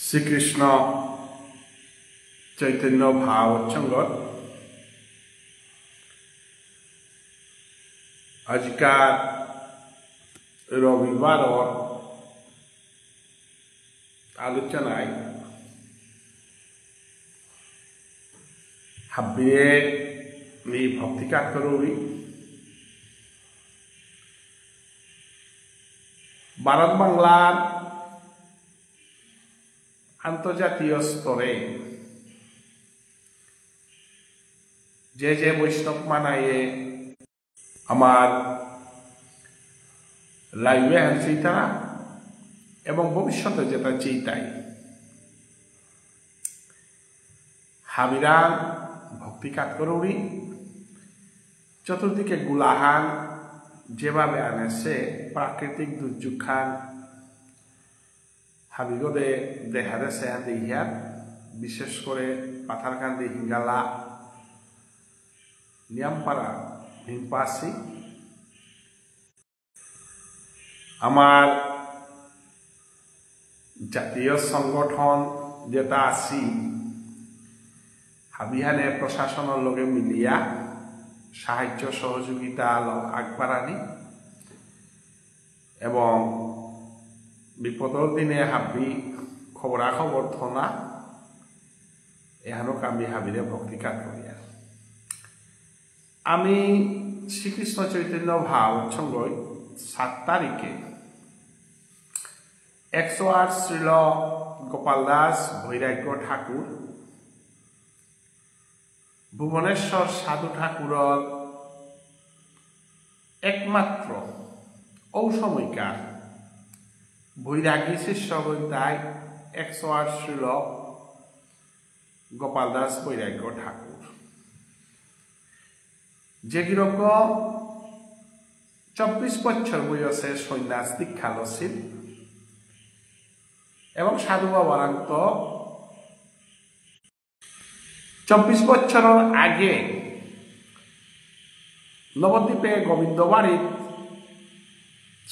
শ্রীকৃষ্ণ চৈতন্য ভাবসঙ্গত আজকাল রবিবার আলোচনায় হাবিয়ে ভক্তিকাত করবি ভারত বাংলার আন্তর্জাতীয় স্তরে যে বৈষ্ণব মানায়ে আমার লাইভে আনছি তারা এবং ভবিষ্যতে যেটা চিন্তাই হাবিরান ভক্তিকাত করবি চতুর্দিকে গুলাহান যেভাবে আনেছে প্রাকৃতিক দুর্যোগ খান হাবিগদে দেখা দেশে দেহিয়ার বিশেষ করে পাথারকান্দি হিঙ্গালা নিয়ামপাড়া হিমপাসি আমার জাতীয় সংগঠন যেটা আছি হাবিহানে প্রশাসনের লগে মিলিয়া সাহায্য সহযোগিতা আগবাড়ানি এবং বিপদর দিনে হাবি খবরাখবর থনা এহানোক আমি হাবিরে ভক্তিকাত করিয়া আমি শ্রীকৃষ্ণ চৈতন্য ভাবসঙ্গই 7 তারিখে 108 শ্রীল গোপাল দাস বৈরাগ্য ঠাকুর ভুবনেশ্বর সাধু ঠাকুরর একমাত্র ঔসময়িকা বৈরাগী শিষ্য বৈদায় 108 শ্রীল গোপাল দাস বৈরাগ্য ঠাকুর যে গিরক 24 বছর বয়সে সন্ন্যাস দীক্ষা লছিল এবং সাধু বাবারান্ত 24 বছরের আগে নবদ্বীপে গোবিন্দবাড়ির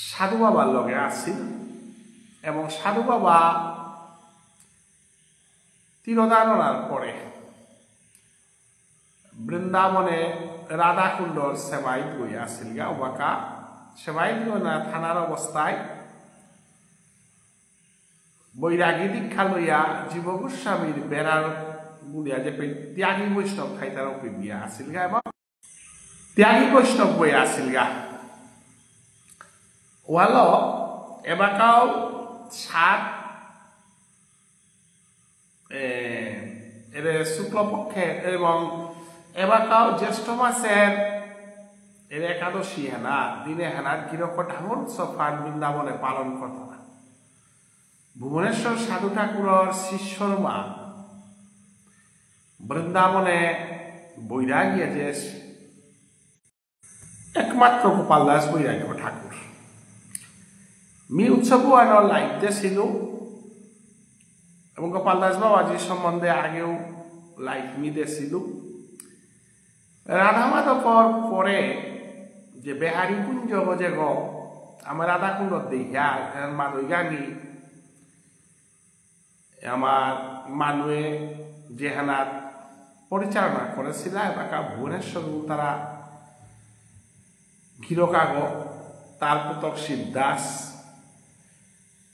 সাধু বাবার লগে আসিল এবং সাধু বাবা তিরোধারণার পরে বৃন্দাবনে রাধাকুণ্ডর সেবাইত গই আসিল গা ওবাকা সেবাইত না থানার অবস্থায় বৈরাগী দীক্ষা লইয়া জীব গোস্বামীর বেড়ার গুলিয়া যে ত্যাগী বৈষ্ণব খাইতার উপরে দিয়া আসিল গা এবং ত্যাগী বৈষ্ণব বই আসিল গা ওয়াল এবাকাও 7 শুক্লপক্ষের এবং এবাকাও জ্যেষ্ঠ মাসের একাদশী হেনা দিনে হেনার কিরক ঠাকুর উৎসব বৃন্দাবনে পালন করত ভুবনেশ্বর সাধু ঠাকুরের শিষ্যর মা বৃন্দাবনে বৈরাগী যে একমাত্র গোপাল দাস বৈরাগ্য ঠাকুর মি উৎসব লাইভতে ছিল এবং গোপাল দাস বাবাজির সম্বন্ধে আগেও লাইভ মিতে ছিল রাধা মাধবর পরে যে বেহারি কুঞ্জ যে গ আমার রাধা কুণ্ড দেখিয়া মাদই গানি আমার মানুয়ে যেহানার পরিচালনা করেছিল এলাকা ভুবনেশ্বর তারা ঘিরকাগ তার পুতক শিবদাস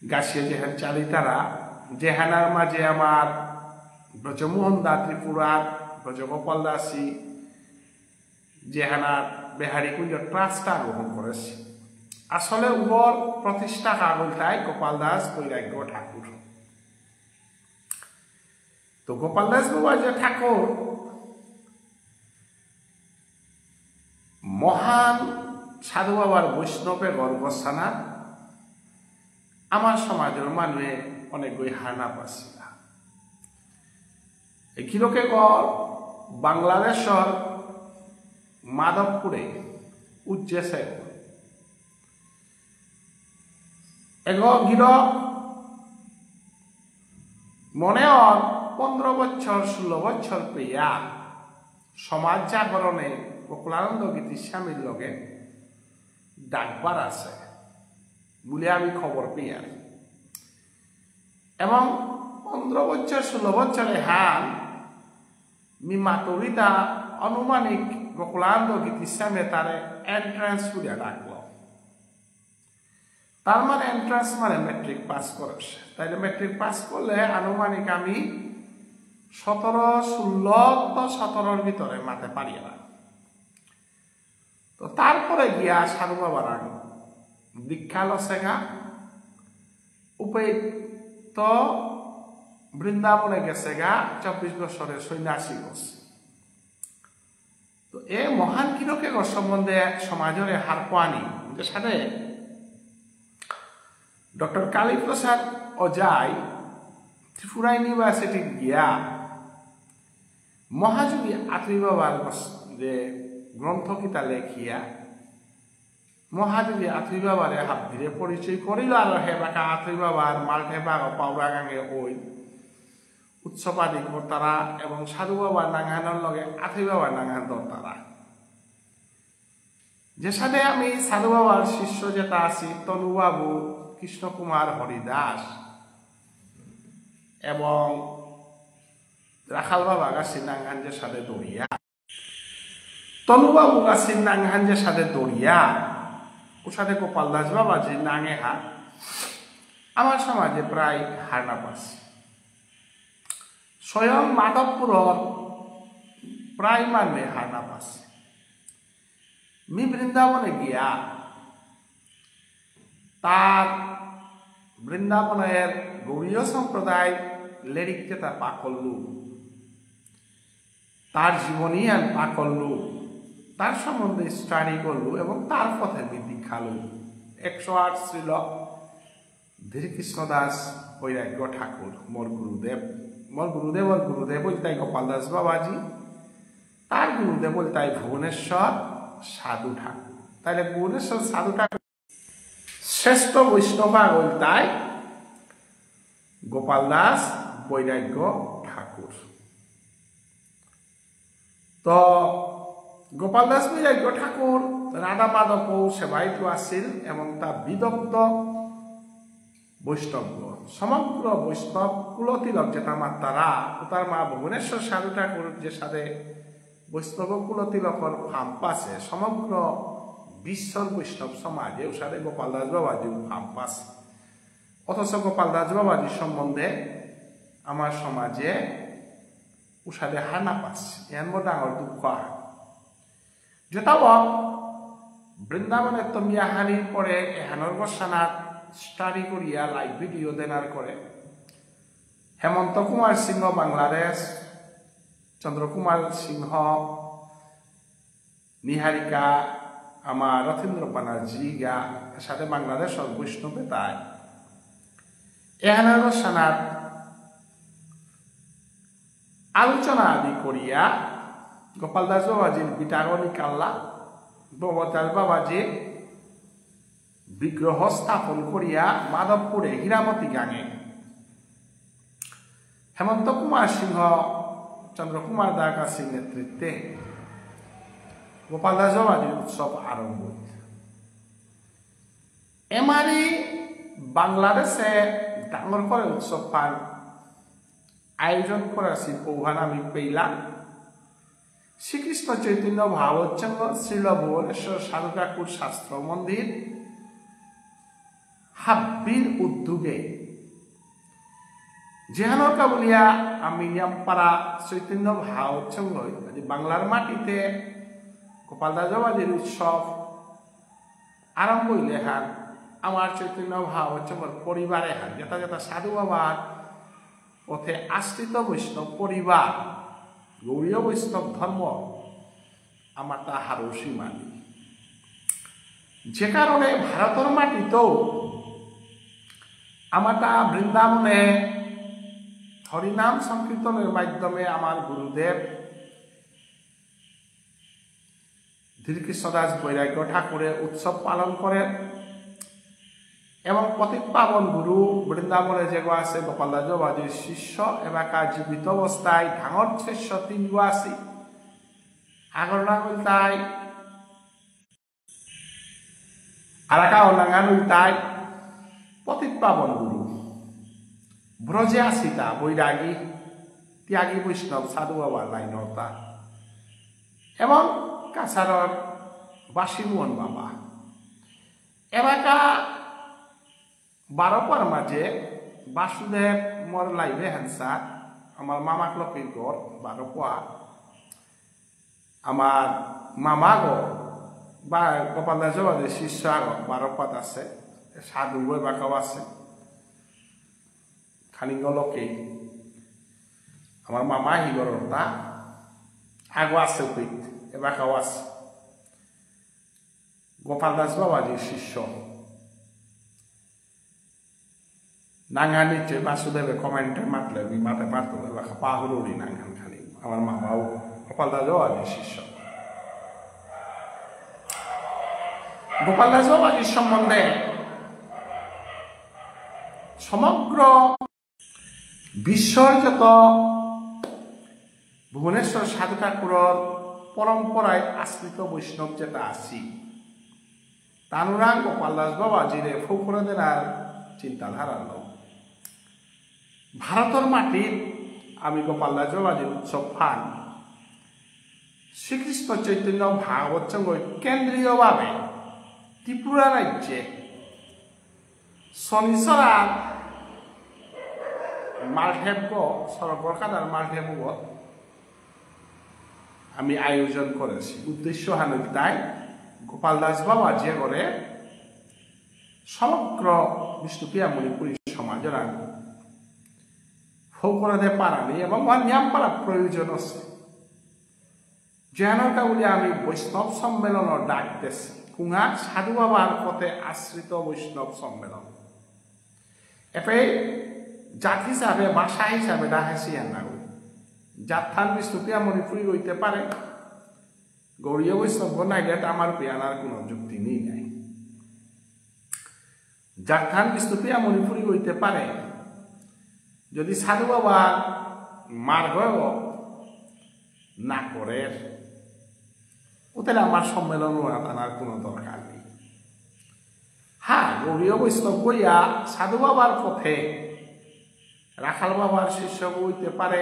গাছিয়া যেহান চালি তারা যেহানার মাঝে আমার ব্রজমোহন দা ত্রিপুরার ব্রজগোপাল দাসী যেহানার বেহারি কুঞ্জ ট্রাস্টটা গ্রহণ করেছে আসলে উপর প্রতিষ্ঠা কাগলটাই গোপাল দাস বৈরাগ্য ঠাকুর তো গোপাল দাস বাবা যে ঠাকুর মহান সাধু বাবার বৈষ্ণবে গর্বস্থানা আমার সমাজের মানুষে অনেকগুলি হানা পাচ্ছিল কিরকে গড় বাংলাদেশের মাধবপুরে উজ্জেছে গিরক মনে 15 বছর 16 বছর পেয়া সমাজ জাগরণে প্রকুলানন্দ গীতি স্বামীর লগে ডাকবার আছে বলে আমি খবর পেয়ে এবং 15 বছর 16 বছরে হান মি মাতুরিতা আনুমানিক গোকুলান্দ গীতিসামে তারে এন্ট্রান্স করিয়া ডাকলো। তার মানে এন্ট্রান্স মানে ম্যাট্রিক পাস করস, তাইলে ম্যাট্রিক পাস করলে আনুমানিক আমি 17, 16 তো 17-র ভিতরে মাতে পারি না। তো তারপরে গিয়া সাধু বাবার দীক্ষা লসেগা উপেত বৃন্দাবনে গেছে গা 24 বছরের সন্ন্যাসী গেছে। তো এ মহান কিরকে সম্বন্ধে সমাজরে হার পানি যে সাথে ডক্টর কালীপ্রসাদ অজয় ত্রিপুরা ইউনিভার্সিটি গিয়া মহাযোগী আত্রি বাবার যে গ্রন্থ কিতা লেখিয়া মহাযোগী আত্রি বাবারে হাত ধীরে পরিচয় করিল আর হেবাকা আত্রি বাবার মাল্টেবাগ পাউরা গাঙে ওই উৎসবাদী কর্তারা এবং সাধু বাবার নাঙ্গানোর লগে আত্রি বাবার নাঙ্গান দর্তারা যে সাথে আমি সাধু বাবার শিষ্য যেটা আছি তনুবাবু কৃষ্ণ কুমার হরিদাস এবং রাখাল বাবা গাছির নাঙ্গানজের সাথে দড়িয়া তনুবাবু গাছির নাঙ্গানজের সাথে দড়িয়া ও সাথে গোপাল দাস বাবাজির নাঙে হাত আমার সমাজে প্রায় হারনা পাস স্বয়ং মাধবপুরর প্রায় মানে হারনা পাস মি বৃন্দাবনে গিয়া তার বৃন্দাবনের গৌরীয় সম্প্রদায় লেরিককে তার পা করলু, তার জীবনী আমি পা করলু, তার সম্বন্ধে স্টাডি করলু এবং তার পথে বৃদ্ধি খালু। 108 শ্রীল ধীরকৃষ্ণ দাস বৈরাগ্য ঠাকুর মোর গুরুদেব বলতাই গোপাল দাস বাবাজি, তার গুরুদেব বলতাই ভুবনেশ্বর সাধু ঠাকুর। তাইলে ভুবনেশ্বর সাধু ঠাকুর শ্রেষ্ঠ বৈষ্ণবা বলতাই গোপাল দাস বৈরাগ্য ঠাকুর। তো গোপাল দাস বৈরাগ্য ঠাকুর রাধা মাধব সেবায়িত আসিল এবং তার বিদগ্ধ বৈষ্ণব সমগ্র বৈষ্ণব কুলতিলক যেটা মা তারা তার মা ভুবনেশ্বর সাধু ঠাকুর যে সাথে বৈষ্ণব কুলতিলকর ফাম পাশে সমগ্র বিশ্বর বৈষ্ণব সমাজে ওর সাথে গোপাল দাস বাবাজি ফাম পাশে। অথচ গোপাল দাস বাবাজির সম্বন্ধে আমার সমাজে ওর সাথে হানা পাচ্ছে এর মধ্যে আমার দুঃখ হয়। যেটাও বৃন্দাবনের তমিয়া হানির পরে এহানর গোসানাথ স্টাডি করিয়া লাইভ ভিডিও দেনার করে হেমন্ত কুমার সিংহ বাংলাদেশ, চন্দ্রকুমার সিংহ, নিহারিকা, আমার রথীন্দ্র বানার্জি গা সাথে বাংলাদেশের বৈষ্ণবে তাই এহানর গোসানাথ আলোচনা আদি করিয়া গোপাল দাস বাবাজির বিটাগনি কাল্লা গোপাল বাবাজির বিগ্রহ স্থাপন করিয়া মাধবপুরে হীরামতি গাঙে হেমন্ত কুমার সিংহ, চন্দ্রকুমার দাসের নেতৃত্বে গোপাল দাস বাবাজির উৎসব আরম্ভ। এমারি বাংলাদেশে ডাঙর করে উৎসব পান আয়োজন করেছি পৌহান আমি পেলাম শ্রীকৃষ্ণ চৈতন্য ভাবচ্ছন্দ শ্রীল ভুবনেশ্বর সাধু ঠাকুর শাস্ত্র মন্দির হাব্বির উদ্যোগে যেহানকা বলিয়া আমি নিয়ামপাড়া চৈতন্য ভাবচ্ছন্দ বাংলার মাটিতে গোপাল দাস বাবাজির উৎসব আরম্ভ হইলে হান আমার চৈতন্য ভাবচ্ছন্দর পরিবারে হান যেটা যেটা সাধু বাবার পথে আশ্রিত বৈষ্ণব পরিবার গৌরীয় বৈষ্ণব ধর্ম আমার তা হারসি মানি। যে কারণে ভারতের মাটিতেও আমার তা বৃন্দাবনে হরিনাম সংকীর্তনের মাধ্যমে আমার গুরুদেব ধীরকৃষ্ণ দাস বৈরাগ্য ঠাকুরের উৎসব পালন করেন এবং পতিত পাবন গুরু বৃন্দাবনে যে আছে গোপাল দাস বাবাজির শিষ্য এলাকার জীবিত অবস্থায় ঢাঙর শিষ্য 3 আছে আগরনাগলতায় আরাকা অনাঙ্গানুলতায় পতিত পাবন গুরু ব্রজে আসিতা বৈরাগী ত্যাগী বৈষ্ণব সাধু বাবা লাইনতা এবং কাছাড়র বাসিমোহন বাবা এলাকা বারোপার মাঝে বাসুদেব মোর লাইভে হ্যান্সার আমার মামাক লক্ষ্মীর গড় বারোপা আমার মামা গো বা গোপাল দাসবাদের শিষ্য আগ বারোপাত আছে সাধু এবাকাও আছে খানিঙ্গ লক্ষ্মী আমার মামা হিগরতা আগো আছে পিঠ এবাকাও আছে গোপাল দাস বাবাজির শিষ্য নাঙ্গা নিচে বাসুদেবে কমেন্টে মাতলে মাঠে পারতো এলাকা পাহুরি নাঙ্গান খালি আমার মামাও গোপাল দাস বাবাজির শিষ্য গোপাল দাস বাবাজির সম্বন্ধে সমগ্র বিশ্বর যত ভুবনেশ্বর সাধু ঠাকুরের পরম্পরায় আশ্রিত বৈষ্ণব যেটা আছি তানুরাং গোপাল দাস বাবাজিরে ফৌকরে দেনার চিন্তাধারা লোক ভারতের মাটির আমি গোপাল দাস বাবাজির উৎসব ফান শ্রীকৃষ্ণ চৈতন্য ভাগবত সঙ্গ কেন্দ্রীয়ভাবে ত্রিপুরা রাজ্যে শনিচরা মালঠেব্য সরবরকাদার মালঠেব্য আমি আয়োজন করেছি উদ্দেশ্য হানুকদায় গোপাল দাস বাবা যে করে সমগ্র বিষ্ণুপ্রিয়া মণিপুরী সমাজের ফৌকরাদে পারানি এবং নিয়ম পারা প্রয়োজন আছে যেনটা বলে আমি বৈষ্ণব সম্মেলনের ডাক দিয়েছি কুঙা সাধু বাবার পথে আশ্রিত বৈষ্ণব সম্মেলন এপে জাত হিসাবে ভাষা হিসাবে ডাকেছি না জাতথান বিষ্ণুপ্রিয়া মণিপুরী হইতে পারে গৌরীয় বৈষ্ণব নাইলে আমার পেয়ানার কোনো যুক্তি নেই নাই জাতথান বিষ্ণুপ্রিয়া মণিপুরী হইতে পারে যদি সাধু বাবার মার্গ না করে ওদের আমার সম্মেলন আনার কোনো দরকার নেই হ্যাঁ গৌরীয় বৈষ্ণব বইয়া সাধু বাবার পথে রাখাল বাবার শিষ্য হইতে পারে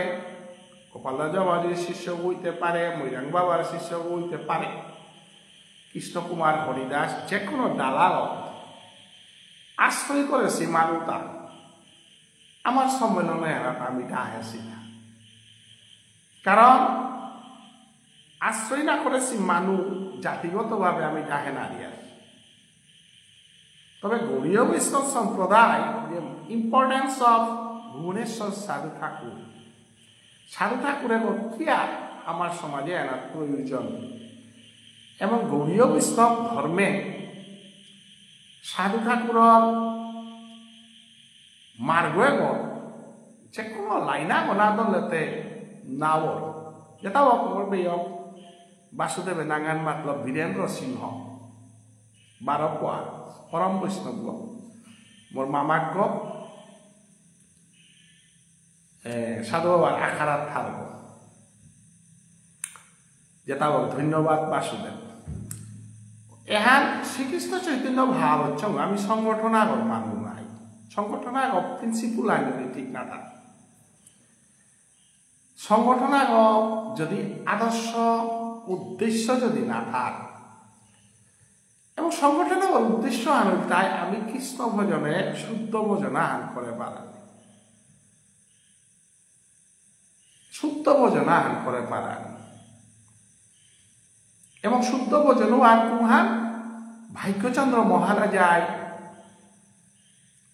গোপাল দাস বাবাজির শিষ্য হইতে পারে মৈরাং বাবার শিষ্য হইতে পারে কৃষ্ণকুমার হরিদাস যে কোনো দালালত আশ্রয় করেছি মানুতা আমার সম্মেলনে আমি ডাহেছি না কারণ আশ্রয় না করেছি মানুষ জাতিগতভাবে আমি ডাহে নারিয়ার তবে গৌরীয় বৈষ্ণব সম্প্রদায় ইম্পর্টেন্স অফ ভুবনেশ্বর সাধু ঠাকুরের কিয়া আমার সমাজে এনার প্রয়োজন এবং গৌরীয় বৈষ্ণব ধর্মে সাধু ঠাকুরের মার্গে যে কোনো লাইনা গনা দলেতে নাও যেটাও করবে বাসুদেবে নাঙ্গান মাতলব বীরেন্দ্র সিংহ বারোপোয়া পরম বৈষ্ণব মোর মামাক সাধু বাবার আখারাত থাকব যেটা ধন্যবাদ বাসুদেব এহান শ্রীকৃষ্ণ চৈতন্য ভাব হচ্ছে আমি সংগঠন আগর মানুষ নাই সংগঠন আগ প্রিন্সিপুল আগে ঠিক না থাকে সংগঠন আগ যদি আদর্শ উদ্দেশ্য যদি না থাক এবং সংগঠনের উদ্দেশ্য আনুক তাই আমি কৃষ্ণ ভজনে শুদ্ধ ভজনা আন করে পারা শুদ্ধ ভজনা আন করে পারা এবং শুদ্ধ ভজনও আন কুহান ভাগ্যচন্দ্র মহারাজায়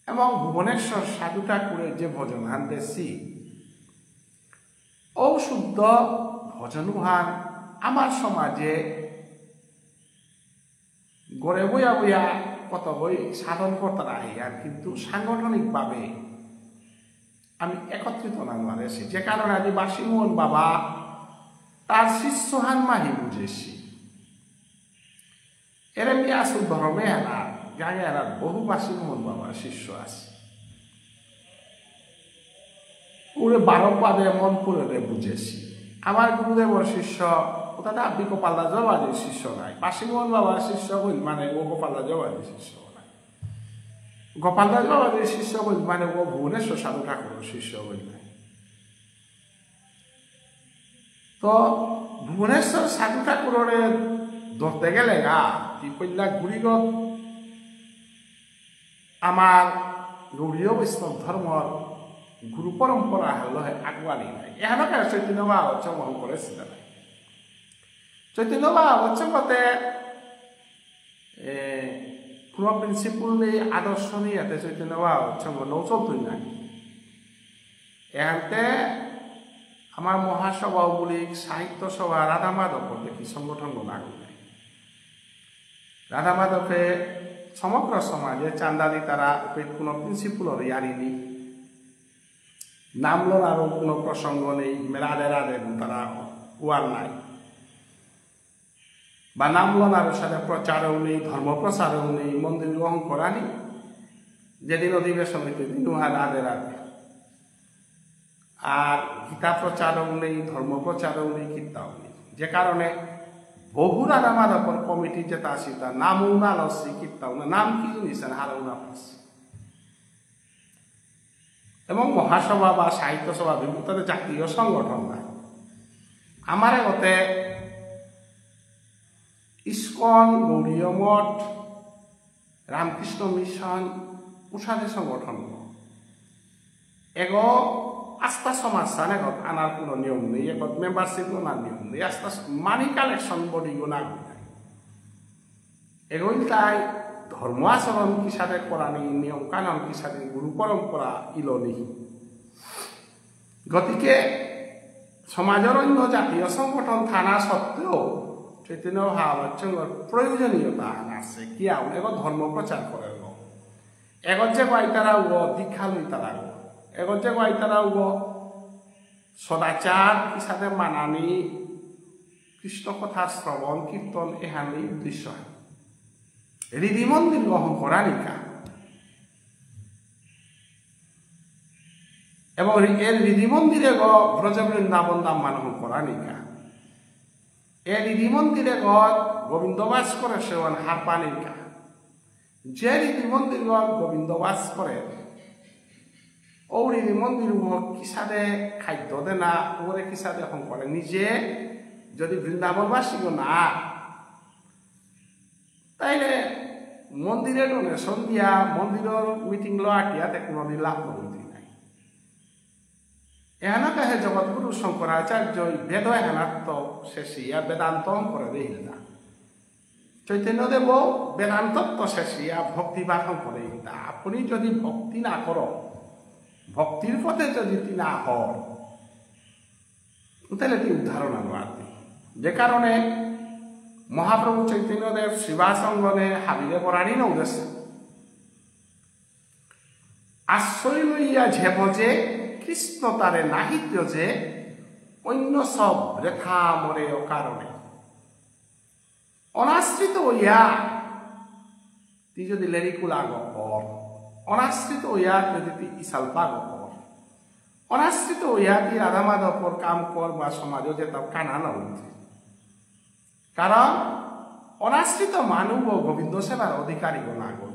এবং ভুবনেশ্বর সাধু ঠাকুরের যে ভজন হান দেশি ও শুদ্ধ ভজনুহান আমার সমাজে গড়ে বইয়া বইয়া কত বই সাধন করতে রাখি আর কিন্তু সাংগঠনিকভাবে আমি একত্রিত না মারেছি যে কারণে আজ বাসিমোহন বাবা তার শিষ্যহান মাহি বুঝেছি এর এমনি আসল ধর্মে এনার গায়ে এনার বহু বাসিমোহন বাবার শিষ্য আছে ওরে বারো পাদে মন পুরে বুঝেছি আমার গুরুদেবর শিষ্য ওটা আপনি গোপাল দাস বাবাজির শিষ্য নাই বাসিমোহন বাবার শিষ্য হইল মানে ও গোপাল দাস বাবাজির শিষ্য নাই গোপাল দাস বাবাজির শিষ্য বলি মানে ও ভুবনেশ্বর সাধু ঠাকুরের শিষ্য বলি তো ভুবনেশ্বর সাধু ঠাকুরের ধরতে গেলে গা কি কইলা গুড়িগত আমার গৌরীয় বৈষ্ণব ধর্মর গুরু পরম্পরা হলো আগুয়ানি নাই এখানকে চৈতন্য বা উৎসবন করেছিল চৈতন্য বা উৎসবতে কোনো প্রিন্সিপল নেই আদর্শ নেই এতে চৈতন্য বা উৎসব নৌচলতই নাই এখানতে আমার মহাসভা বলি সাহিত্য সভা রাধা মাধব দেখি সংগঠন লাগু নাই রাধা মাধবে সমগ্র সমাজে চান্দালি তারা কোনো প্রিন্সিপলর ইয়ারিনি নামলোর আরো কোনো প্রসঙ্গ নেই রাধে রাধে তারা ওয়ার নাই বা নামলন আরো সাথে প্রচারও নেই ধর্ম প্রচারও নেই মন্দির গ্রহণ করা নেই যেদিন অধিবেশন হইতে দিন রাধে রাধে আর গীতা প্রচারও নেই ধর্ম প্রচারও নেই কীর্তাও নেই যে কারণে বহু রাধা মাধবর কমিটি যেটা আছে তার নামও না লসি কীর্তাও না নাম কি জিনিস হারাও না পাচ্ছি এবং মহাসভা বা সাহিত্য সভা বিভিন্ন জাতীয় সংগঠন নাই আমার মতে ইস্কন গৌরীয় মঠ রামকৃষ্ণ মিশন প্রসাদী সংগঠন এগো আস্থা সমাজ এগত আনার কোনো নিয়ম নেই এগত মেম্বারশিপ আনার নিয়ম নেই আস্থা মানি কালেকশন বডি গোনা এগোই তাই ধর্ম আচরণ কি সাথে করা নেই নিয়ম কানুন কি সাথে গুরু পরম্পরা ইল নেই গতিকে সমাজের অন্য জাতীয় সংগঠন থানা সত্ত্বেও চৈতন্য ভাবাচঙ্গর প্রয়োজনীয়তা আছে কি এগো ধর্ম প্রচার করে এগত যে গাই তারা দীক্ষা লই তারা এগত যে গাই তারা সদাচার কি সাথে মানানি কৃষ্ণ কথা শ্রবণ কীর্তন এহানি উদ্দেশ্য হৃদি মন্দির গ্রহণ করা নিকা এবং এর হৃদি মন্দিরে ব্রজ বৃন্দাবন দাম মানুষ করা নিকা এর হৃদি মন্দিরে গোবিন্দবাস করে সেবন হারপা নিকা যে হৃদি মন্দির গোবিন্দবাস করে ও হৃদি মন্দির কিসাদে খাদ্য দে না ওরে কিসাদে এখন করে নিজে যদি বৃন্দাবনবাসী না তাইলে মন্দিরে ডোনেশন দিয়া মন্দিরের মিটিং লাটিয়াতে কোনোদিন লাভ করতে নাই এখানকে হে জগৎগুরু শঙ্করাচার্য বেদ এখানাত্ম শেষিয়া বেদান্ত করে দেইল না চৈতন্যদেব বেদান্তত্ব শেষিয়া ভক্তি বাসন করে না আপনি যদি ভক্তি না কর ভক্তির পথে যদি না হন তাহলে কি উদাহরণ আনবার যে কারণে মহাপ্রভু চৈতন্যদেব শিবাসঙ্গনে হাবিলে পরাণী নৌদেশে আশ্রয় লইয়া ঝেব যে কৃষ্ণ তারে নাহিত্য যে অন্য সব রেখা মরে অকারণে অনাশ্রিত হইয়া তুই যদি লেরিকুলা গপর অনাশ্রিত হইয়া যদি তুই ইসালপা গপর অনাশ্রিত হইয়া তুই রাধা মাধবর কাম কর বা সমাজও যে তাও কানা নয় কারণ অনাশ্রিত মানব গোবিন্দ সেবার অধিকারী নাগর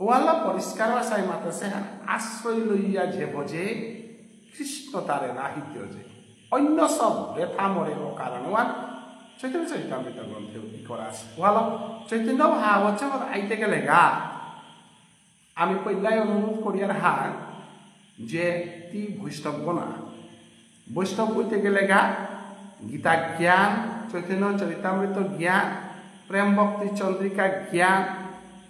ওয়াল্লা পরিষ্কার ভাষায় মাতাছে আশ্রয় লইয়া যে বোঝে কৃষ্ণ তারে নাহিত্য যে অন্য সব রেথা মরে কারণ ওয়ান চৈতন্য চৈতামৃত গ্রন্থে কি করা আছে ওয়াল চৈতন্য হচ্ছে আইতে গেলে গা আমি পৈলাই অনুরোধ করিয়ার হার যে তি বৈষ্ণব না বৈষ্ণব বইতে গেলে গা গীতা জ্ঞান চৈতন্য চরিতামৃত জ্ঞান প্রেম ভক্তি চন্দ্রিকা জ্ঞান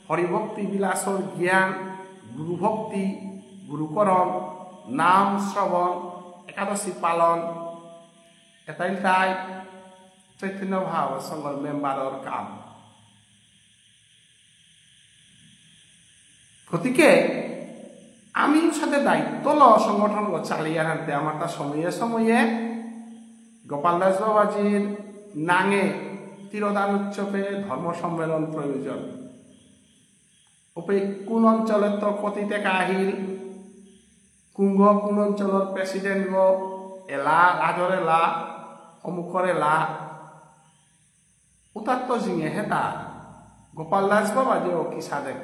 হরিভক্তি বিলাসর জ্ঞান গুরুভক্তি গুরুকরণ নাম শ্রবণ একাদশী পালন এটাই তাই চৈতন্য ভাব সংঘর মেম্বারর কাম গতিকে আমি সাথে দায়িত্ব ল সংগঠন চালিয়ে আনতে আমার তা সময়ে সময়ে গোপাল দাস বাবাজির নাঙে তিরোদান উৎসবে ধর্ম সম্মেলন প্রয়োজন কোন অঞ্চলের তো কতি টেকা আহিল কুঙ্গ কোন অঞ্চলের প্রেসিডেন্ট এলা রাজর এলা অমুকর এলা উতাত্ত জিঙে হেতা গোপাল দাস বাবাজি ও কি সাদে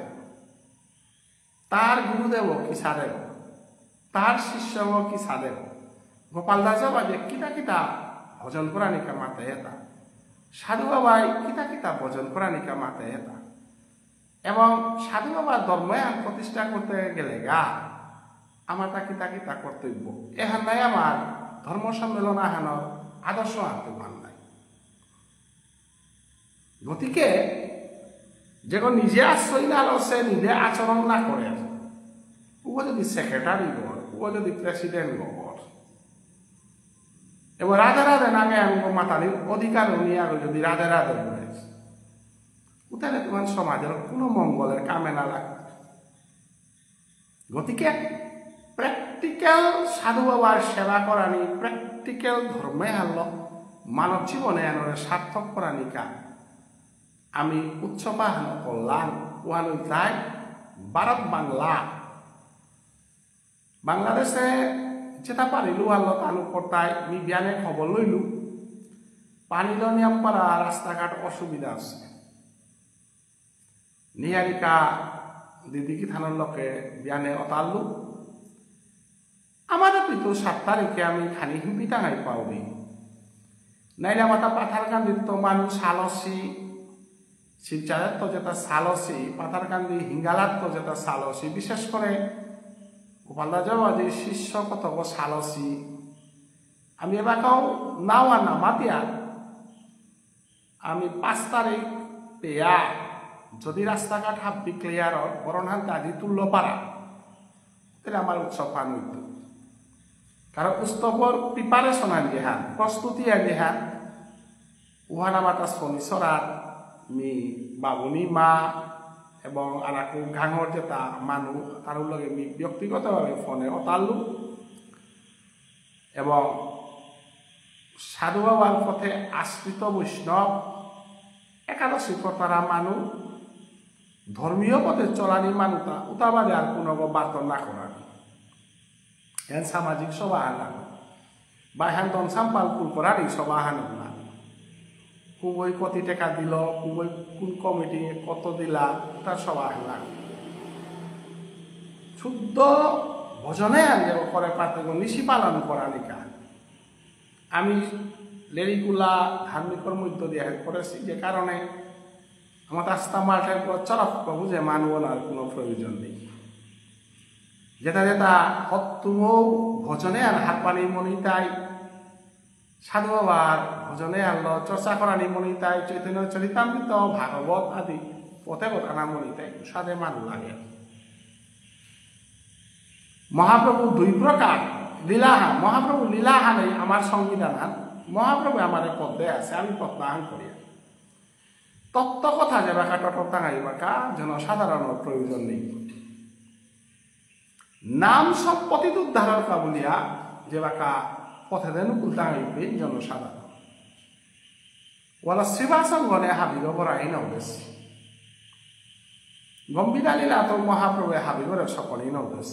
তার গুরুদেব কি সাদেব, তার শিষ্য কি সাদেব, গোপাল দাস বাবা যে কিতা কিতা ভজন পুরাণিকা মাতে এটা, সাধু বাবাই কিতা কিতা ভজন পুরাণিকা মাতে এটা, এবং সাধু বাবার ধর্মায়ন প্রতিষ্ঠা করতে গেলে আমার তা কিতা কিতা কর্তব্য এখান নাই আমার ধর্ম সম্মেলন আহানোর আদর্শ আনতে মান নাই। গতিকে যখন নিজে আশ্রয় না লসে নিজে আচরণ না করে, ও যদি সেক্রেটারি গড়, ও যদি প্রেসিডেন্ট গড়, এবং রাধে রাধে নাগে আমি মাতালির অধিকার নিয়ে আগে যদি রাধে রাধে বলে, তাহলে তোমার সমাজের কোনো মঙ্গলের কামে না লাগে। গতিকে প্র্যাকটিক্যাল সাধু বাবার সেবা করানি, প্র্যাকটিক্যাল ধর্মে হারল মানব জীবনে এনে সার্থক করানিকা আমি উৎসবাহন করলাম। ওয়ানো তাই ভারত বাংলা বাংলাদেশে যেটা পারিলু আল্লাহ তানু করতাই মি বিয়ানে খবর লইলু পানিল নিয়ম পারা রাস্তাঘাট অসুবিধা আছে। নিহারিকা দিদিকি থানার লোকে বিয়ানে অতালু আমাদের কিন্তু 7 তারিখে আমি খানি হিম্পি টাঙাই পাওনি নাইলে মাতা পাথারকান্দির তো মানুষ সালসি শিবচারের তো যেটা সালসি, পাথারকান্দি হিঙ্গালার তো যেটা সালসি, বিশেষ করে গোপালদাজবাজি শিষ্য কত সালসি। আমি এবারও নাওয়া না মাতিয়া আমি 5 তারিখ পেয়া যদি রাস্তাঘাট হাব্বি ক্লিয়ার বরণহান গাড়ি তুলল পারা তাহলে আমার উৎসব পান হইত। কারণ উৎসবর প্রিপারেশন আনি হান প্রস্তুতি আনি হান উহানা মাতা শনিচরার মি বাবুনি মা এবং আনাকু ঘাঙর যেটা মানুষ তার লগে মি ব্যক্তিগতভাবে ফোনে অতালু এবং সাধু বাবার পথে আশ্রিত বৈষ্ণব একাদশী কর্তারা মানুষ ধর্মীয় পথে চলানি মানুষটা উতাবাদে আর কোনো বার্তন না করার এন সামাজিক সভা আনা বা হ্যান দনসাম্পাল কুলপরারি সভা আনো না কুবই কত টাকা দিল কুবই কোন কমিটি কত দিলা তার সভা আনা শুদ্ধ ভজনে আনলে করে পাতে নিশি পালন করা নিকা আমি লেরিগুলা ধার্মিকর মধ্য দিয়ে করেছি যে কারণে আমার রাস্তা মাঠের পর চরক বুঝে মানব না কোনো প্রয়োজন নেই। যেটা যেটা তুমও ভজনে আর হাত পানি মনিতাই সাধু বাবার ভজনে আনলো চর্চা করানি মনিতাই চৈতন্য চরিতামৃত ভাগবত আদি পথে আনা মনিতাই সাধে মানু লাগে। মহাপ্রভু 2 প্রকার লীলাহান, মহাপ্রভু লীলাহানেই আমার সংবিধান হান, মহাপ্রভু আমার পদ্মে আছে আমি প্রত্যাহান করি। তত্ত্ব কথা যে বাঁকা টটর টাঙাই বাঁকা জনসাধারণ প্রয়োজন নেই। নাম সম্পত্তি উদ্ধারণ কাবুলিয়া যে বাঁকা পথে দেন টাঙাইবে জনসাধারণ ওলা শ্রীবাসঙ্গনে হাবিব বরাই নবেশ গম্ভীরা লীলা তো মহাপ্রভু হাবিবরে সকলেই নবেশ।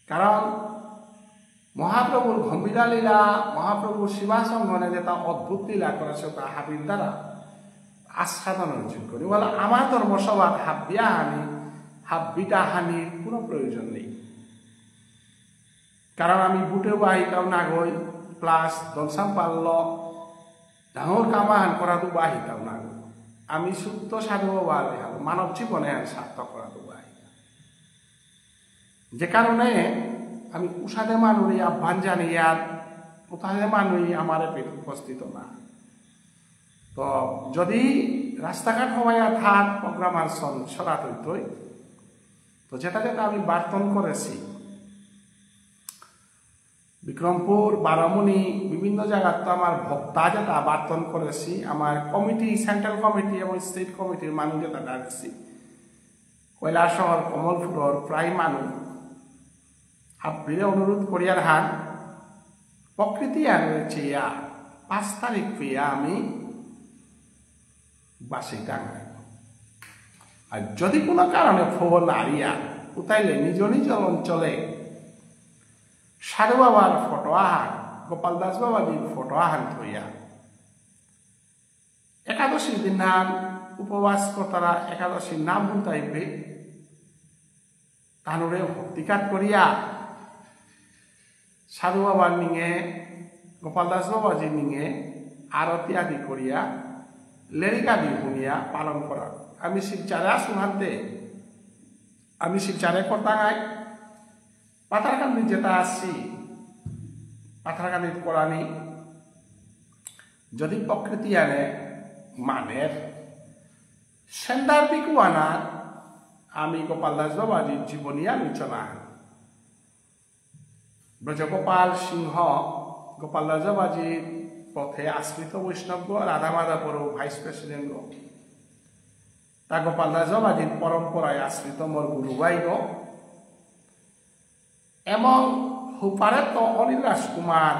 কারণ মহাপ্রভুর গম্ভীরা লীলা মহাপ্রভুর শিবাসঙ্গনে যেটা অদ্ভুত লীলা করেছে তা হাবির দ্বারা আস্বাদনের যোগ্য বলে আমার ধর্মসভার হাব্বিয়া হানি হাব্বিটা হানির কোনো প্রয়োজন নেই। কারণ আমি বুটেও বাহিতাও না গই প্লাস দলসাম পারল ডাঙর কামাহান করা তো বাহিতাও না গই আমি শুদ্ধ সাধু মানব জীবনে সার্থক করা তো বাহিতা যে কারণে আমি উষাদে মানুষ আহ্বান জানি আর উষাদে মানুষ আমার পেট উপস্থিত না। তো যদি রাস্তাঘাট হওয়া থাক প্রোগ্রাম আর সরাত হইতই তো যেটা যেটা আমি বার্তন করেছি বিক্রমপুর বারামুনি বিভিন্ন জায়গায় তো আমার ভক্তা যেটা বার্তন করেছি আমার কমিটি সেন্ট্রাল কমিটি এবং স্টেট কমিটির মানুষ যেটা ডাকছি কৈলাসহর কমলপুরের প্রায় মানুষ হাব্বিরে অনুরোধ করিয়ার হান প্রকৃতি আনছে 5 তারিখ পেয়া আমি বাসি টাঙাই। আর যদি কোনো কারণে খবর না আরিয়া উতাইলে নিজ নিজ অঞ্চলে সাধু বাবার ফটো আহান গোপাল দাস বাবাজির ফটো আহান থইয়া একাদশীর দিন নাম উপবাস কর্তারা একাদশীর নাম হুতাইবে তানুরে ভক্তিকাত করিয়া সাধু বাবার নিঙে গোপাল দাস বাবাজির নিঙে আরতি আদি করিয়া লেরিকা দি শুনিয়া পালন করা আমি শিবচারে আসুন হাতে আমি শিবচারে কর্তাঙাই পাথারকান্দি যেটা আসছি পাথারকান্দি করানি যদি প্রকৃতি আনে মানের সেন্দার পিকু আনার আমি গোপাল দাস বাবাজির জীবনী আলোচনা ব্রজগোপাল সিংহ গোপাল দাস বাবাজির পথে আশ্রিত বৈষ্ণব রাধা মাধবর ভাইস প্রেসিডেন্ট তা গোপাল দাস বাবাজির পরম্পরায় আশ্রিত মোর গুরু গাইগ এবং হুপারে তো অনিল রাজকুমার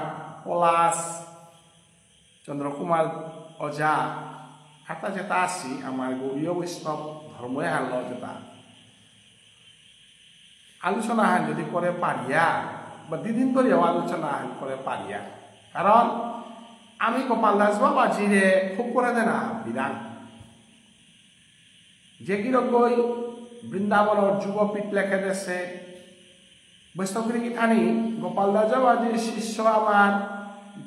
পলাশ চন্দ্রকুমার অজা হাতা যেটা আসি আমার গৌরীয় বৈষ্ণব ধর্মে হারল যেটা আলোচনা হান যদি করে পারিয়া বা দুদিন ধরেও আলোচনা হান করে পারিয়া কারণ আমি গোপাল দাস বাবাজিরে খুব করে দে না বিরান যে কিরকই বৃন্দাবনের যুবপীঠ লেখে দেশে বৈষ্ণবী গীতানি গোপাল দাস বাবাজির শিষ্য আমার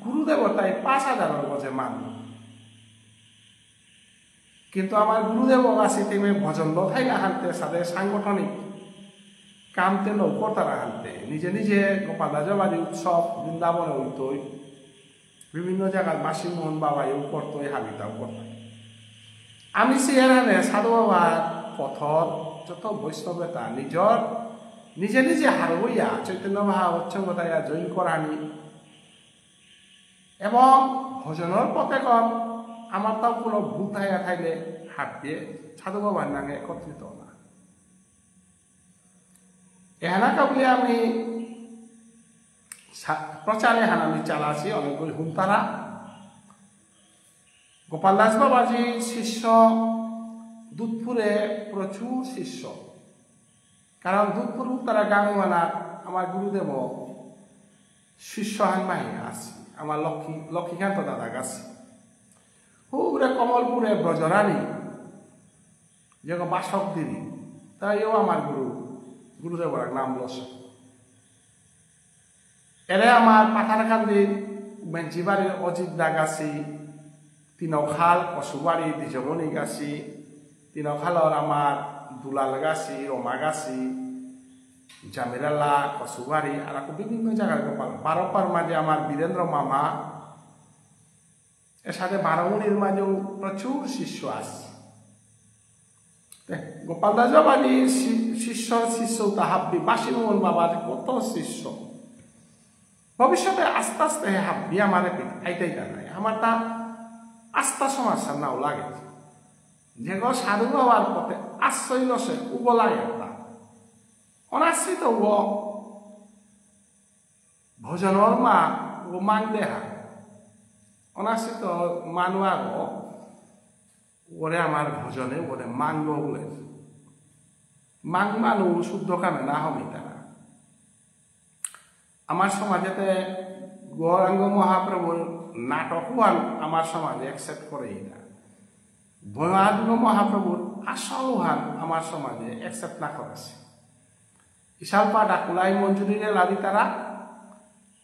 গুরুদেবতায় 5,000 গজে মান কিন্তু আমার গুরুদেব কাছে তেমনি ভজন লথাইলা হানতে সাথে সাংগঠনিক কামতে নৌকতারা হানতে নিজে নিজে গোপাল দাস বাবাজি উৎসব বৃন্দাবনে হইতই বিভিন্ন জায়গার বাসীমোহন বাবাইও করতই হাবিতাও করত আমি সিয়ারানে সাধু বাবার পথর যত বৈষ্ণবতা নিজর নিজে নিজে হারবইয়া চৈতন্য মহাবচ্ছঙ্গতাইয়া জৈন করানি এবং ভজনের পথে কম আমার তাও কোনো ভুল থাইয়া থাইলে হাত দিয়ে সাধু বাবার নামে একত্রিত না এহানাকা বলে আমি প্রচারে হান আমি চালাছি অনেকগুলি হুমতারা গোপাল দাস বাবাজি শিষ্য দুধপুরে প্রচুর শিষ্য কারণ দুধপুর তারা গাঙ্গমানা আমার গুরুদেব শিষ্য হান মাহিয়া আছে আমার লক্ষ্মীকান্ত দাদা গাছি হুরে কমলপুরে ব্রজরানী যে বাসক দিদি তাইও আমার গুরুদেবর নাম লস এরে আমার পাথারকান্দির মেঞ্চিবাড়ির অজিত দা গাছি তিনখাল কসুবাড়ি দিজমণি গাছি তিনখালর আমার দুলাল গাছি রমা গাছি জামিরালা কসুবাড়ি আর বিভিন্ন জায়গায় গোপাল বারোপার মাঝে আমার বীরেন্দ্র মামা এর সাথে বারোমণির মাঝেও প্রচুর শিষ্য আছে গোপাল দাস বাবাজি শিষ্য হাব্বি বাসীমোহন বাবার কত শিষ্য ভবিষ্যতে আস্তে আস্তে হাব্বি আমার আইটাই নাই আমার তা আস্থা সমস্যা নাও লাগে যে সাধু বাবার পথে আশ্রয় লসে উব লাগে তা অনাশ্রিত ও ভজনের মা ও মান দেহা অনাশ্রিত মানুয়া ওরে আমার ভজনে ওরে মাঙ্গ বলে মাং মানু শুদ্ধ কামে না হবি তারা আমার সমাজেতে গৌরাঙ্গ মহাপ্রভুর নাটক ওয়ান আমার সমাজে অ্যাকসেপ্ট করে না বৈমাধব মহাপ্রভুর আসল ওয়ান আমার সমাজে অ্যাকসেপ্ট না করেছে ইশালপা ডাকুলাই মঞ্জুরিরে লাদি তারা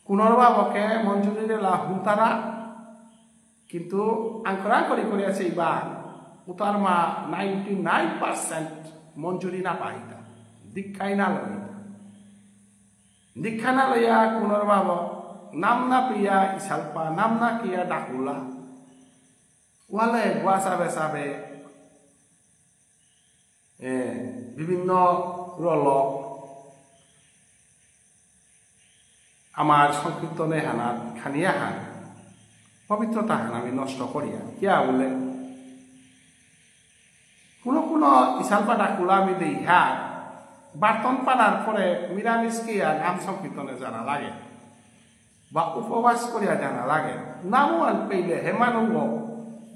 পুনর্বাবকে মঞ্জুরিরে লাহু তারা কিন্তু আঙ্করা করিয়াছে এইবার উতার মা 99% মঞ্জুরি না পাইতা দীক্ষাই না লইতা দীক্ষা না লইয়া পুনর্বাব নাম না পিয়া ইশালপা নাম না কিয়া ডাকুলা ওয়ালে গোয়া সাবে সাবে বিভিন্ন রল আমার সংকীর্তনে হানা খানিয়া হান পবিত্রতা হান আমি নষ্ট করিয়া কিয়া বলে কোনো ইশালপা ডাকুলা আমি দেই হ্যাঁ বার্তন পানার পরে নিরামিষ কিয়া নাম সংকীর্তনে জানা লাগে বা উপবাস করিয়া জানা লাগে নামও আন পেলে হেমানু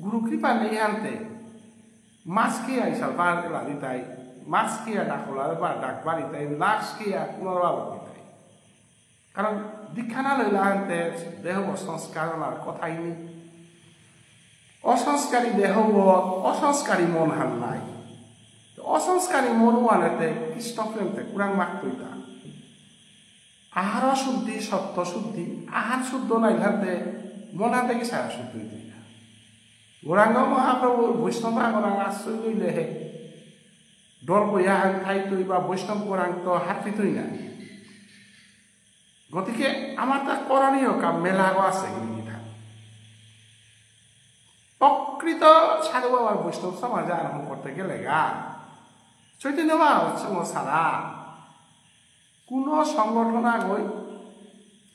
গুরু কৃপা নেই আনতে মাছ কিয়া ইশালপা লাদি তাই মাছ কিয়া ডাকুলার বা ডাকবাড়ি তাই লাশ কিয়া পুনর্বাবক তাই কারণ দীক্ষা না লইলে আনতে দেহ সংস্কার কথাই নেই অসংস্কারী দেহ অসংস্কারী মন হান নাই অসংস্কারী মনুয়ানেতে কৃষ্ণপ্রেমতে কুরাং মাক তৈতা আহার শুদ্ধি সত্য শুদ্ধি আহার শুদ্ধ নাইলাতে মনা থেকে সারা শুদ্ধ তৈতা গৌরাঙ্গ মহাপ্রভু বৈষ্ণব আগরাং আশ্রয় লইলে হে ডর বইয়া হাং খাই তুই বা বৈষ্ণব গৌরাং তো হাতি তুই না গতিকে আমার তা করণীয় কাম মেলাগো আছে প্রকৃত সাধু বাবার বৈষ্ণব সমাজে আরম্ভ করতে গেলে গা চৈতন্য বাবা ছাড়া কোন সংগঠন আগই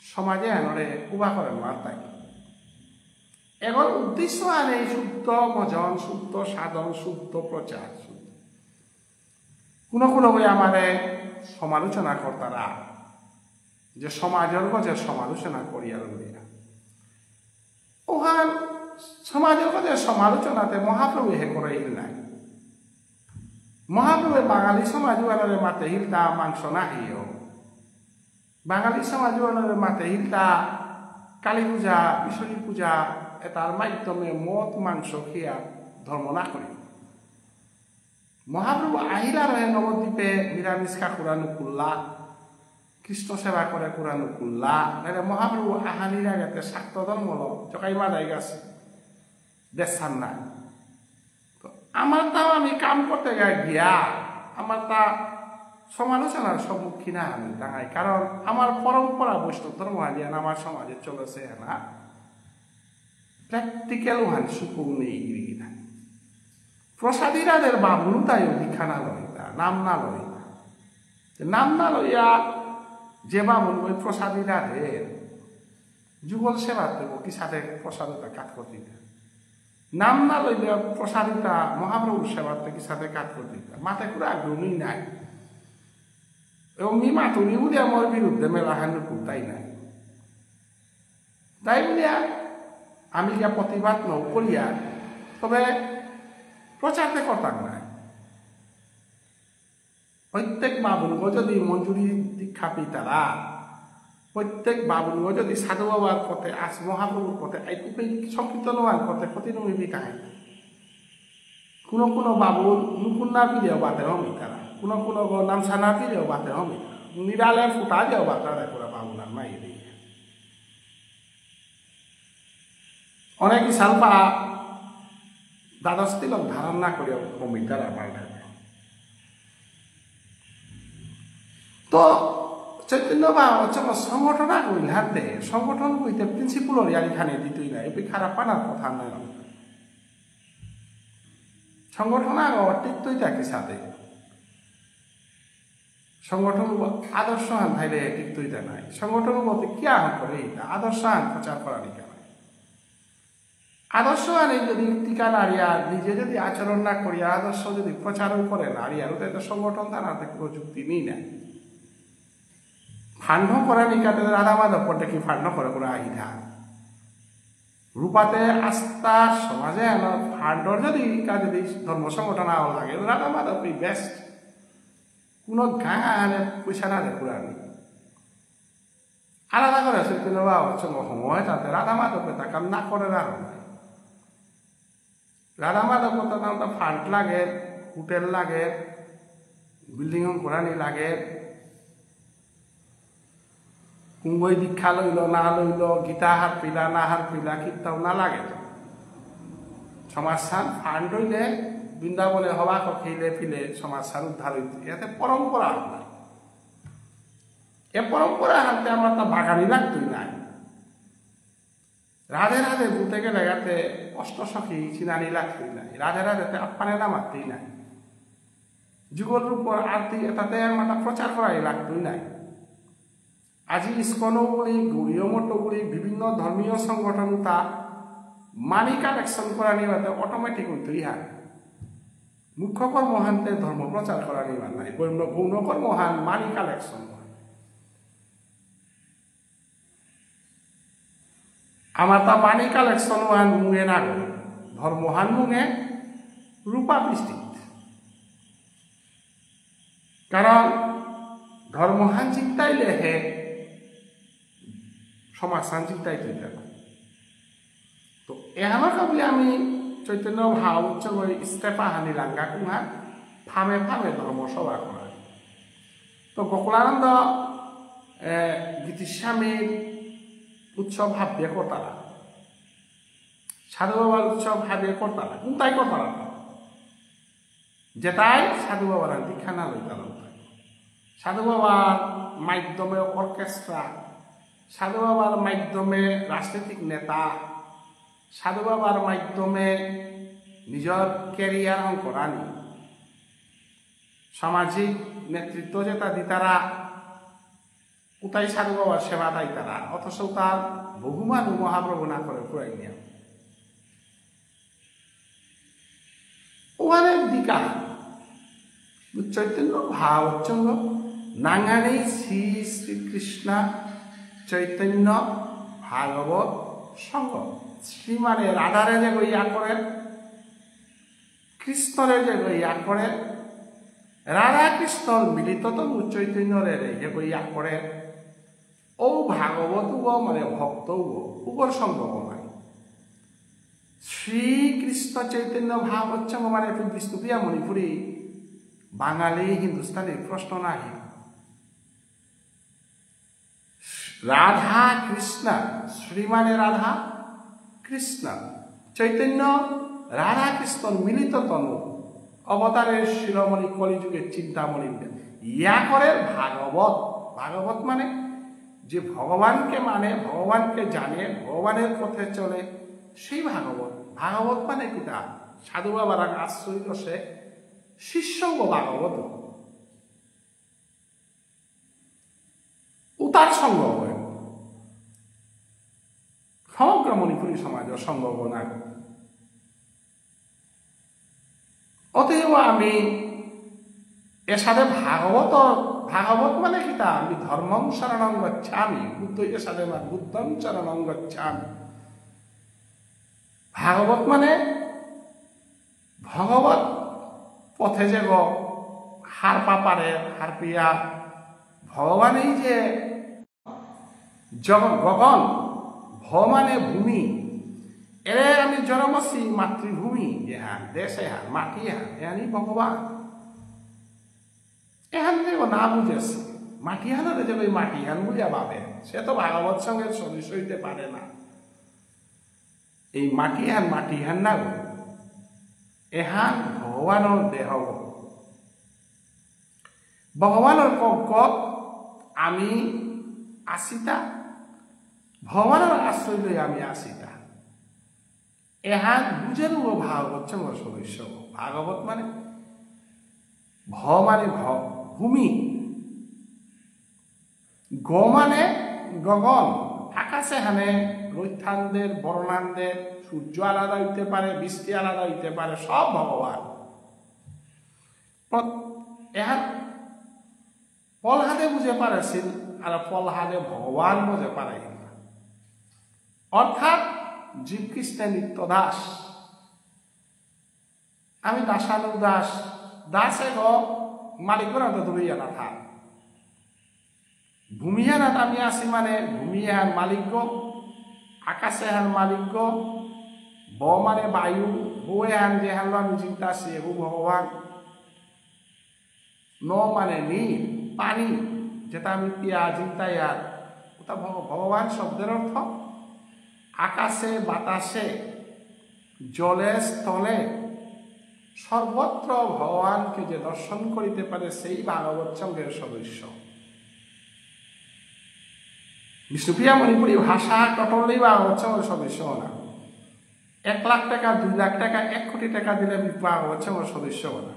সমাজে আনরে উবা করে মার তাই এখন উদ্দেশ্য আনে শুদ্ধ মজন শুদ্ধ সাধন শুদ্ধ প্রচার কোনো বই আমারে সমালোচনা কর্তারা যে সমাজের গজে সমালোচনা করিয়া লইয়া ওহান সমাজের গজে সমালোচনাতে মহাপ্রভু হে করে নাই মহাপ্রভু বাঙালি সমাজ মাতে হিলতা মাংস না হিও বাঙালি সমাজ মাতে হিলতা কালী পূজা বিশ্বনী পূজা এটার মাধ্যমে মদ মাংস খেয়া ধর্ম না করি মহাপ্রভু আহিলা রহে নবদ্বীপে নিরামিষ খা কুরানু কুল্লা কৃষ্ণ সেবা করে কুরানু কুল্লা নাহলে মহাপ্রভু আহানির আগে শাক্ত ধর্ম চকাই মাদাই গেছে দেশান নাই তো আমার তাও আমি কাম করতে গাই গিয়া আমার তা সমালোচনার সম্মুখীন আমি দাঁড়াই কারণ আমার পরম্পরা বৈষ্ণব ধর্ম হালিয়ান আমার সমাজে চলেছে না প্র্যাকটিক্যাল ওহান সুকুম নেই গিরিগিনা প্রসাদীরাদের বাবলু তাই দীক্ষা না লইতা নাম না লইতা নাম না লইয়া যে বাবুল ওই প্রসাদীরাদের যুগল সেবা দেব কি সাথে প্রসাদিতা কাজ করতে নাম না লইলে প্রসাদিতা মহাপ্রভুর সেবার থেকে সাথে কাজ করতে মাথায় করে আগ্রহী নাই এবং মিমা তুমি বলে আমার বিরুদ্ধে মেলা হান্ডু তাই নাই তাই বলিয়া আমি যা প্রতিবাদ নৌ করিয়া তবে প্রচারতে করতাম নাই প্রত্যেক বাবুলগ যদি মঞ্জুরি দীক্ষা পিতারা প্রত্যেক বাবুলগ যদি সাধু বাবার পথে আস মহাপ্রভুর পথে সংকীর্তন হওয়ার পথে ক্ষতি নমিবি কাহে কোনো বাবুল নুকুন না পিলেও বাতে হমি তারা কোনো নামসা না পিলেও বাতে হমি নিরালে ফুটা দেও বাতা করে বাবুলার মাই দিয়ে অনেক সালপা দ্বাদশ তিলক ধারণ না করে কমিটারা পাল্টাবে তো চৈতন্য বা হচ্ছে সংগঠন কইল হাতে সংগঠন কইতে প্রিন্সিপাল ইয়ারিখানে দিতই না এই খারাপ পানার কথা নয় সংগঠন টিকতই থাকে সাথে সংগঠন আদর্শ হান ভাইরে টিকতই নাই সংগঠন বলতে কি আহ্বান করে আদর্শ হান প্রচার করার আদর্শ আনে যদি টিকা নারিয়া নিজে যদি আচরণ না করিয়া আদর্শ যদি প্রচারও করে নারিয়ার ওদের তো সংগঠন তার কোনো যুক্তি নেই না ফান্ড করে নিকাতে রাধা মাধব পটে কি ফান্ড করে কোনো আহিধা রূপাতে আস্থা সমাজে ফান্ডর যদি যদি ধর্ম সংগঠন আও লাগে রাধা মাধব বেস্ট কোনো গাঁ আনে পয়সা না দেয় পুরানি আলাদা করে চৈতন্য বাবা সময় তাতে রাধা মাধবকে তা কাম না করে আর রাধা মাধব তো ফান্ড লাগে হোটেল লাগে বিল্ডিং কোরআনি লাগে কুম্বই দীক্ষা লইল না লইল গীতা হাত পিলা না হাত পিলা কীর্তন না লাগে সমাজ স্থান ফান্ড হইলে বৃন্দাবনে হবা খেলে ফিলে সমাজ স্থান উদ্ধার হইতে এতে পরম্পরা নাই এ পরম্পরা হাতে আমার তা বাগানি লাগতই নাই রাধে রাধে বলতে গেলে এতে অষ্টসখী চিনানি লাগতই নাই রাধে রাধেতে আপ্পানে নামাতেই নাই যুগল রূপর আরতি এটাতে আমার প্রচার করাই লাগতই নাই আজি ইস্কনগুলি গৌরীয় মঠগুলি বিভিন্ন ধর্মীয় সংগঠন তা মানি কালেকশন করা নিয়ে অটোমেটিক হইতেই হয় মুখ্য কর্মহানতে ধর্ম প্রচার করা নিয়ে নাই গৌণ কর্মহান মানি কালেকশন আমার তা মানি কালেকশন হান মুঙে না করে ধর্মহান মুঙে রূপা বৃষ্টি কারণ ধর্মহান চিন্তাইলে হে সমাজহান চিন্তাই চিন্তা না তো এহানো কাবলি আমি চৈতন্য ভাও উচ্চ ইস্তেফা হানি লাঙ্গা কুহা ফামে ফামে ধর্মসভা করা। তো গোকুলানন্দ গীতিস্বামীর উৎসব ভাববে কর্তারা, সাধু বাবার উৎসব ভাবে কর্তারা কোনটাই কর্তারা যেটাই সাধু বাবার দীক্ষা না লইতার, সাধু বাবার মাধ্যমে অর্কেস্ট্রা, সাধু বাবার মাধ্যমে রাজনৈতিক নেতা, সাধু বাবার মাধ্যমে নিজের ক্যারিয়ার করানি, সামাজিক নেতৃত্ব যেটা দিতারা কোথায় সাধু বাবার সেবা তাই তারা, অথচ তার বহু মানুষ মহাপ্রভু না করে পুরাই নিয়ে ওখানে দিকা চৈতন্য ভাবচ্ছঙ্গ নাঙ্গানি শ্রী শ্রীকৃষ্ণ চৈতন্য ভাগবত সঙ্গ। শ্রী মানে রাধারে যে ইয়া করে, কৃষ্ণরে যে ইয়া করে, রাধা কৃষ্ণ মিলিত তো চৈতন্যরে যে ইয়া করে, ও ভাগবত মানে ভক্ত উপর সঙ্গ নাই। শ্রীকৃষ্ণ চৈতন্য ভাগবত মানে বিষ্ণুপ্রিয়া মণিপুরী বাঙালি হিন্দুস্তানি প্রশ্ন নাই। রাধা কৃষ্ণ, শ্রী মানে রাধা কৃষ্ণ, চৈতন্য রাধা কৃষ্ণ মিলিত তনু অবতারের শিরোমণি কলিযুগের চিন্তামণি ইয়া করে ভাগবত। ভাগবত মানে যে ভগবানকে মানে, ভগবানকে জানে, ভগবানের পথে চলে, সেই ভাগবত। ভাগবত মানে কিতা সাধু বাবার আশ্রয় বসে শিষ্য ভাগবত উতার সঙ্গ হয় সমগ্র মণিপুরী সমাজের সঙ্গ না। অতএব আমি এর সাথে ভাগবত, ভাগবত মানে কিতা আমি ধর্মং শরণং গচ্ছামি, বুদ্ধ এর সাথে বুদ্ধং শরণং গচ্ছামি। ভাগবত মানে ভগবত পথে যে হার পাপারে হার পিয়া ভগবান, এই যে গগন ভ মানে ভূমি, এরে আমি জনমসি মাতৃভূমি, এহান দেশ এহান মাটি এহান এহানি ভগবান। এহান যে না বুঝেছে মাটিহানের যে মাটিহান বুঝা পাবে, সে তো ভাগবত সঙ্গে সদস্য হইতে পারে না। এই মাটিহান না গো, এহান ভগবানের দেহ, ভগবানের কজ্ঞ আমি আসিতা, ভগবানের আশ্রয় লই আমি আসিতা। এহান বুঝে নেব ভাগবত সঙ্গ সদস্য। ভাগবত মানে ভ মানে ভূমি, গ মানে গগন, আকাশে হানে রৈথানদের বর্ণানদের সূর্য আলাদা হইতে পারে, বৃষ্টি আলাদা হইতে পারে, সব ভগবান। এহান পলহাদে বুঝে পারেছিল আর পলহাদে ভগবান বুঝে পারে, অর্থাৎ জীবকৃষ্ণের নিত্য দাস। আমি দাসানু দাস, দাসে গ মালিকরা তো ধরিয়া না থাক, ভূমিহানাত আমি আসি মানে ভূমিহান মালিক, আকাশে হান মালিক, ব মানে বায়ু, বয়ে হান যে হান আমি চিন্তা আছি এবু ভগবান, ন মানে নীল পানি যেটা আমি পিয়া চিন্তা ইয়ার ওটা ভগবান শব্দের অর্থ। আকাশে বাতাসে জলে স্থলে সর্বত্র ভগবানকে যে দর্শন করিতে পারে সেই ভাগবত সঙ্গের সদস্য। বিষ্ণুপ্রিয়া মণিপুরী ভাষা টটলেই ভাগবত সঙ্গের সদস্য না। 1 লাখ টাকা 2 লাখ টাকা 1 কোটি টাকা দিলে ভাগবত সঙ্গের সদস্য না।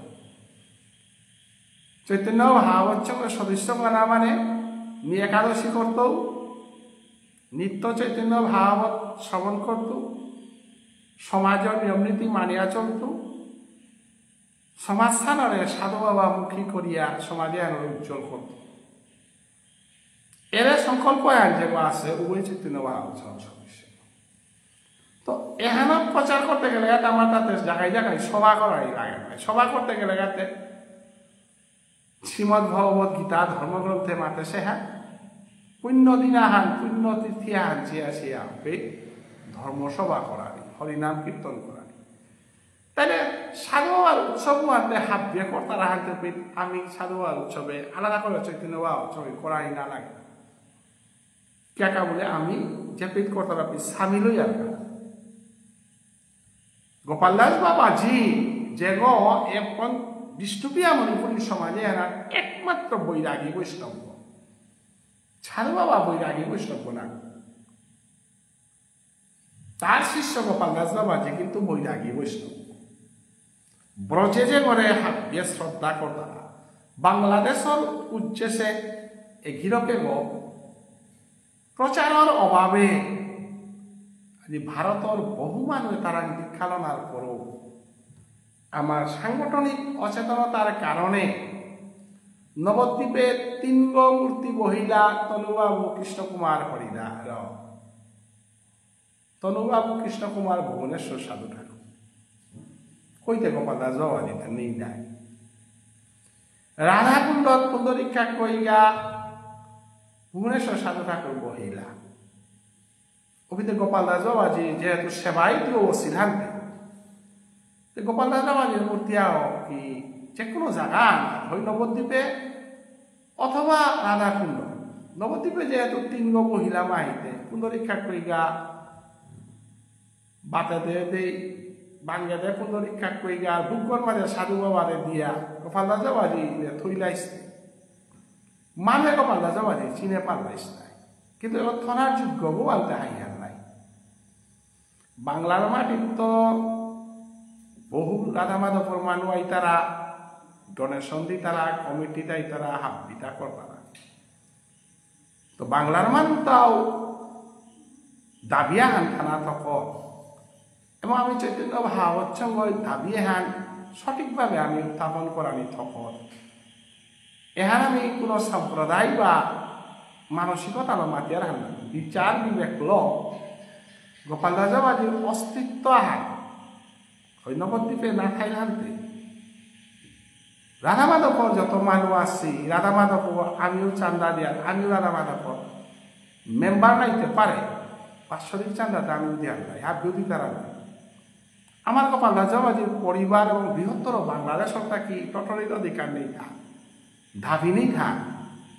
চৈতন্য ভাগবত সঙ্গের সদস্য না মানে একাদশী করত, নিত্য চৈতন্য ভাগবত শ্রবণ করত, সমাজের নিয়ম নীতি মানিয়া চলত, সমাজস্থানরে সাধু বাবা মুখী করিয়া সমাজে উজ্জ্বল করত। এর সংকল্প যে আছে উভয় চৈতন্য ভাগবত সদস্য। তো এখানে প্রচার করতে গেলে আমার তাতে জায়গায় জায়গায় সভা করাই লাগে না। সভা করতে গেলে যাতে শ্রীমদ ভগবত গীতা ধর্মগ্রন্থে মাতে সে হ্যাঁ পুণ্য দিনাহান পুণ্য তিথিয়াহান জিয়া শিয়া ধর্মসভা করারি, হরিনাম কীর্তন করারি। তাইলে সাধুবাবার উৎসব মানতে হাবিয়ে কর্তারা হানতে পেট আমি সাধুবাবার উৎসবে আলাদা করে চৈতন্য বাবা উৎসবে করাই না লাগে কেকা বলে আমি যে পেট কর্তারা পেট সামিল হই আর গোপাল দাস বাবাজি যে গো এখন বিষ্ণুপ্রিয়া মণিপুরী সমাজে এরা একমাত্র বৈরাগী বৈষ্ণব সাধু বাবা বৈরাগী বৈষ্ণব না তার শিষ্য গোপাল দাস বাবাজি কিন্তু বৈরাগী বৈষ্ণব ব্রজে যে করে হাবিয়ে শ্রদ্ধা করতারা বাংলাদেশের উদ্দেশ্যে এগিরকে গো প্রচারের অভাবে ভারতের বহু মানুষ তারা দীক্ষালনার পরও আমার সাংগঠনিক অচেতনতার কারণে নবদ্বীপের 3 গো মূর্তি মহিলা তনুবাবু কৃষ্ণ কুমার হরিদাস তনুবাবু কৃষ্ণ কুমার ভুবনেশ্বর সাধু ঠাকুর কইতে গোপাল দাস বাবা দিতে নেই নাই রাধাকুণ্ড পুণ্ডরীক্ষা কইগা ভুবনেশ্বর সাধু ঠাকুর মহিলা অভিতে গোপাল দাস বাবাজি যেহেতু সেবাই দিও সিদ্ধান্তে গোপাল দাস বাবাজির মূর্তি কি যে কোনো জায়গা হয় নবদ্বীপে অথবা রাধাকুণ্ড নবদ্বীপে যেহেতু 3 গো মহিলা মাহিতে পুণ্ডরীক্ষা কইগা বাতে দে বাঙ্গে দে পুণ্ডরীক্ষা কইগা বুকর মাঝে সাধু বাবারে দিয়া গোপাল দাস বাবাজি থইলাইছে মানে গোপাল দাস বাবাজি চিনে পারলাইস নাই কিন্তু এবার থনার যোগ্য গোপালতে হাইয়ার নাই বাংলার মাটির তো বহু রাধা মাধবর মানুষ আইতারা ডোনেশন দিতারা কমিটি দাইতারা হাবিতা করতারা তো বাংলার মানুষ তাও দাবিয়া হান থানা থক এবং আমি চৈতন্য ভাবচ্ছঙ্গ দাবিয়ে হান সঠিকভাবে আমি উত্থাপন করানি থক এহান আমি কোনো সম্প্রদায় বা মানসিকতা মাতিয়ার হান বিচার বিবেক ল গোপাল দাস বাবাজির অস্তিত্ব আহার ওই নবদ্বীপে না থাইলান্তে রাধা মাধবর যত মানুষ আসছি রাধা মাধব আমিও চান্দা দিয়ার আমিও রাধা মাধবর মেম্বার নাইতে পারে বাৎসরিক চান্দাতে আমিও দিয়ার নাই হাবিও দিতার নাই আমার গোপাল দাস বাবাজির পরিবার এবং বৃহত্তর বাংলাদেশের থাকি টটরির অধিকার নেই থাক ধাবি নেই থাক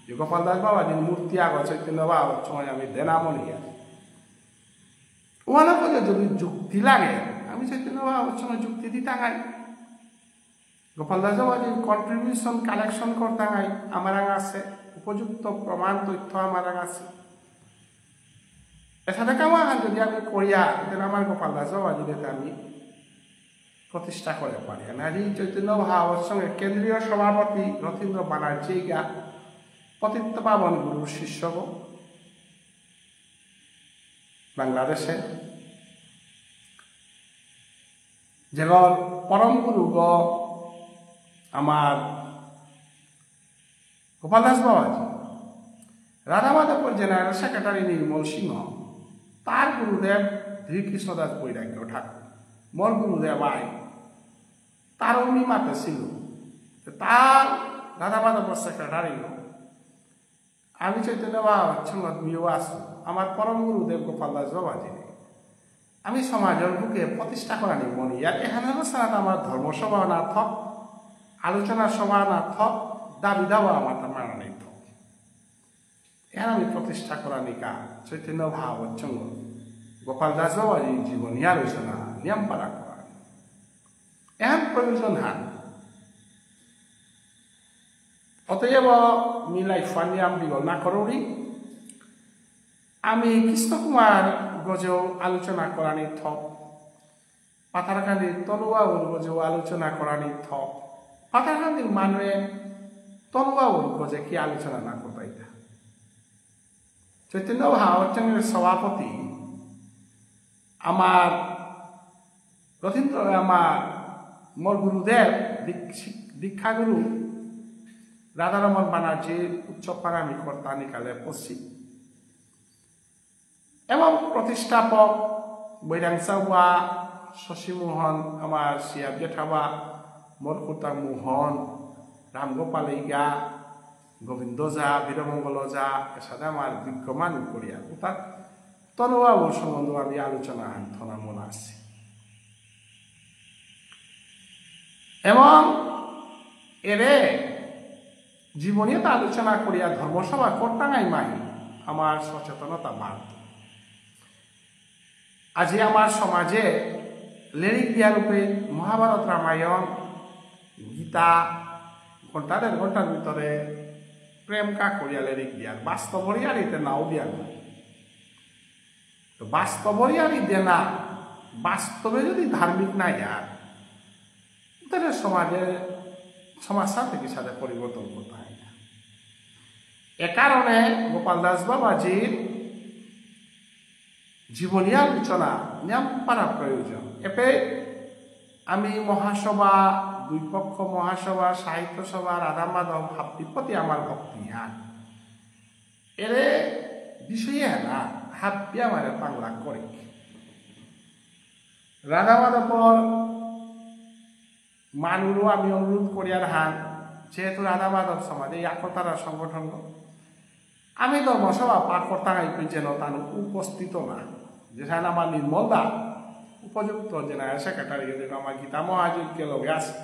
যে গোপাল দাস বাবাজির মূর্তি আগত চৈতন্য বাবার সময় আমি দেনামলিয়া ওখানে বলে যদি যুক্তি লাগে আমি চৈতন্য বাবার সময় যুক্তি দিতে গাই গোপাল দাস বাবাজির কন্ট্রিবিউশন কালেকশন করতে গাই আমার আছে উপযুক্ত প্রমাণ তথ্য আমার আছে এছাড়া কেমন যদি আমি করিয়া তাহলে আমার গোপাল দাস বাবাজিকে আমি প্রতিষ্ঠা করে পারি নারী চৈতন্য ভাবের সঙ্গে কেন্দ্রীয় সভাপতি রথীন্দ্র ব্যানার্জি গা পতিত পাবন গুরুর শিষ্য বাংলাদেশে যেমন পরম গুরু গ আমার গোপাল দাস বাবাজি রাধা মাধবপুর জেনারেল সেক্রেটারি নির্মল সিংহ তার গুরুদেব ধীরকৃষ্ণ দাস বৈরাগ্য ঠাকুর মোর গুরুদেব আই তার উনি মাতে ছিল তার রাধা মাধবপুর সেক্রেটারি আমি চৈতন্য বাবার সঙ্গত মিও আছো আমার পরম গুরুদেব গোপাল দাস বাবাজি আমি সমাজের বুকে প্রতিষ্ঠা করা নিব ইয়ার এখানে সারা আমার ধর্মসভা না থক আলোচনা সভা না থক দাবি দাবা আমার মানা নেই থক এখানে আমি প্রতিষ্ঠা করা নিকা চৈতন্য ভাগবত সঙ্গ গোপাল দাস বাবাজি জীবনী আলোচনা নিয়ম পালা করা এখান প্রয়োজন হান অতএব মিলাই ফানিয়াম বিগল না করি আমি কৃষ্ণ কুমার গজেও আলোচনা করানি থক পাথারকান্দির তনুবাবুর গজেও আলোচনা করানি থক পাথারকান্দির মানুষে তনুবাবুর গজে কি আলোচনা না করতাই চৈতন্য ভাগবতের সভাপতি আমার রথীন্দ্র আমার মোর গুরুদেব দীক্ষাগুরু রাধারমন ব্যানার্জির উচ্চপাড়া আমি কর্তা নিকালে পশ্চিম এবং প্রতিষ্ঠাপক বৈরাংসাওয়া শশীমোহন আমার সিয়াব জেঠাবা মরকুতা মোহন রামগোপাল ইগা গোবিন্দ যা বীরমঙ্গল যা এসাথে আমার বিজ্ঞমান করিয়া তার তনুবাবুর সম্বন্ধে আমি আলোচনা আনথনা মনে আসছি এবং এরে জীবনীয়তা আলোচনা করিয়া ধর্মসভা করতাঙাই মাই আমার সচেতনতা বাড়ত। আজি আমার সমাজে লেরিক দিয়ারূপে মহাভারত রামায়ণ গীতা ঘন্টার ভিতরে প্রেম কা করিয়া লেরিক দিয়ার বাস্তবরই আর এতে নাও দিয়ার নাই। তো বাস্তবরই আর দিয়ে না, বাস্তবে যদি ধার্মিক না ইয়ার তাহলে সমাজ থেকে সাথে পরিবর্তন করতে হয় না। এ কারণে গোপাল দাস বাবাজির জীবনী আলোচনা নিয়ম পারা প্রয়োজন। এতে আমি মহাসভা, দুই পক্ষ মহাসভা, সাহিত্য সভা, রাধা মাধব হাপ্তির প্রতি আমার ভক্তি হান এরে বিষয়ে না হাপ্তি আমার পাংলা করে। রাধা মাধবর মানুরও আমি অনুরোধ করিয়ার হান, যেহেতু রাধা মাধব সমাজে একতারা সংগঠন আমি ধর্মসভা পাঠ করতাম যেন তার উপস্থিত না, যেখানে আমার নির্মল দা উপযুক্ত জেনারেল সেক্রেটারি আমার গীতা মহাযুগকে লগে আছে,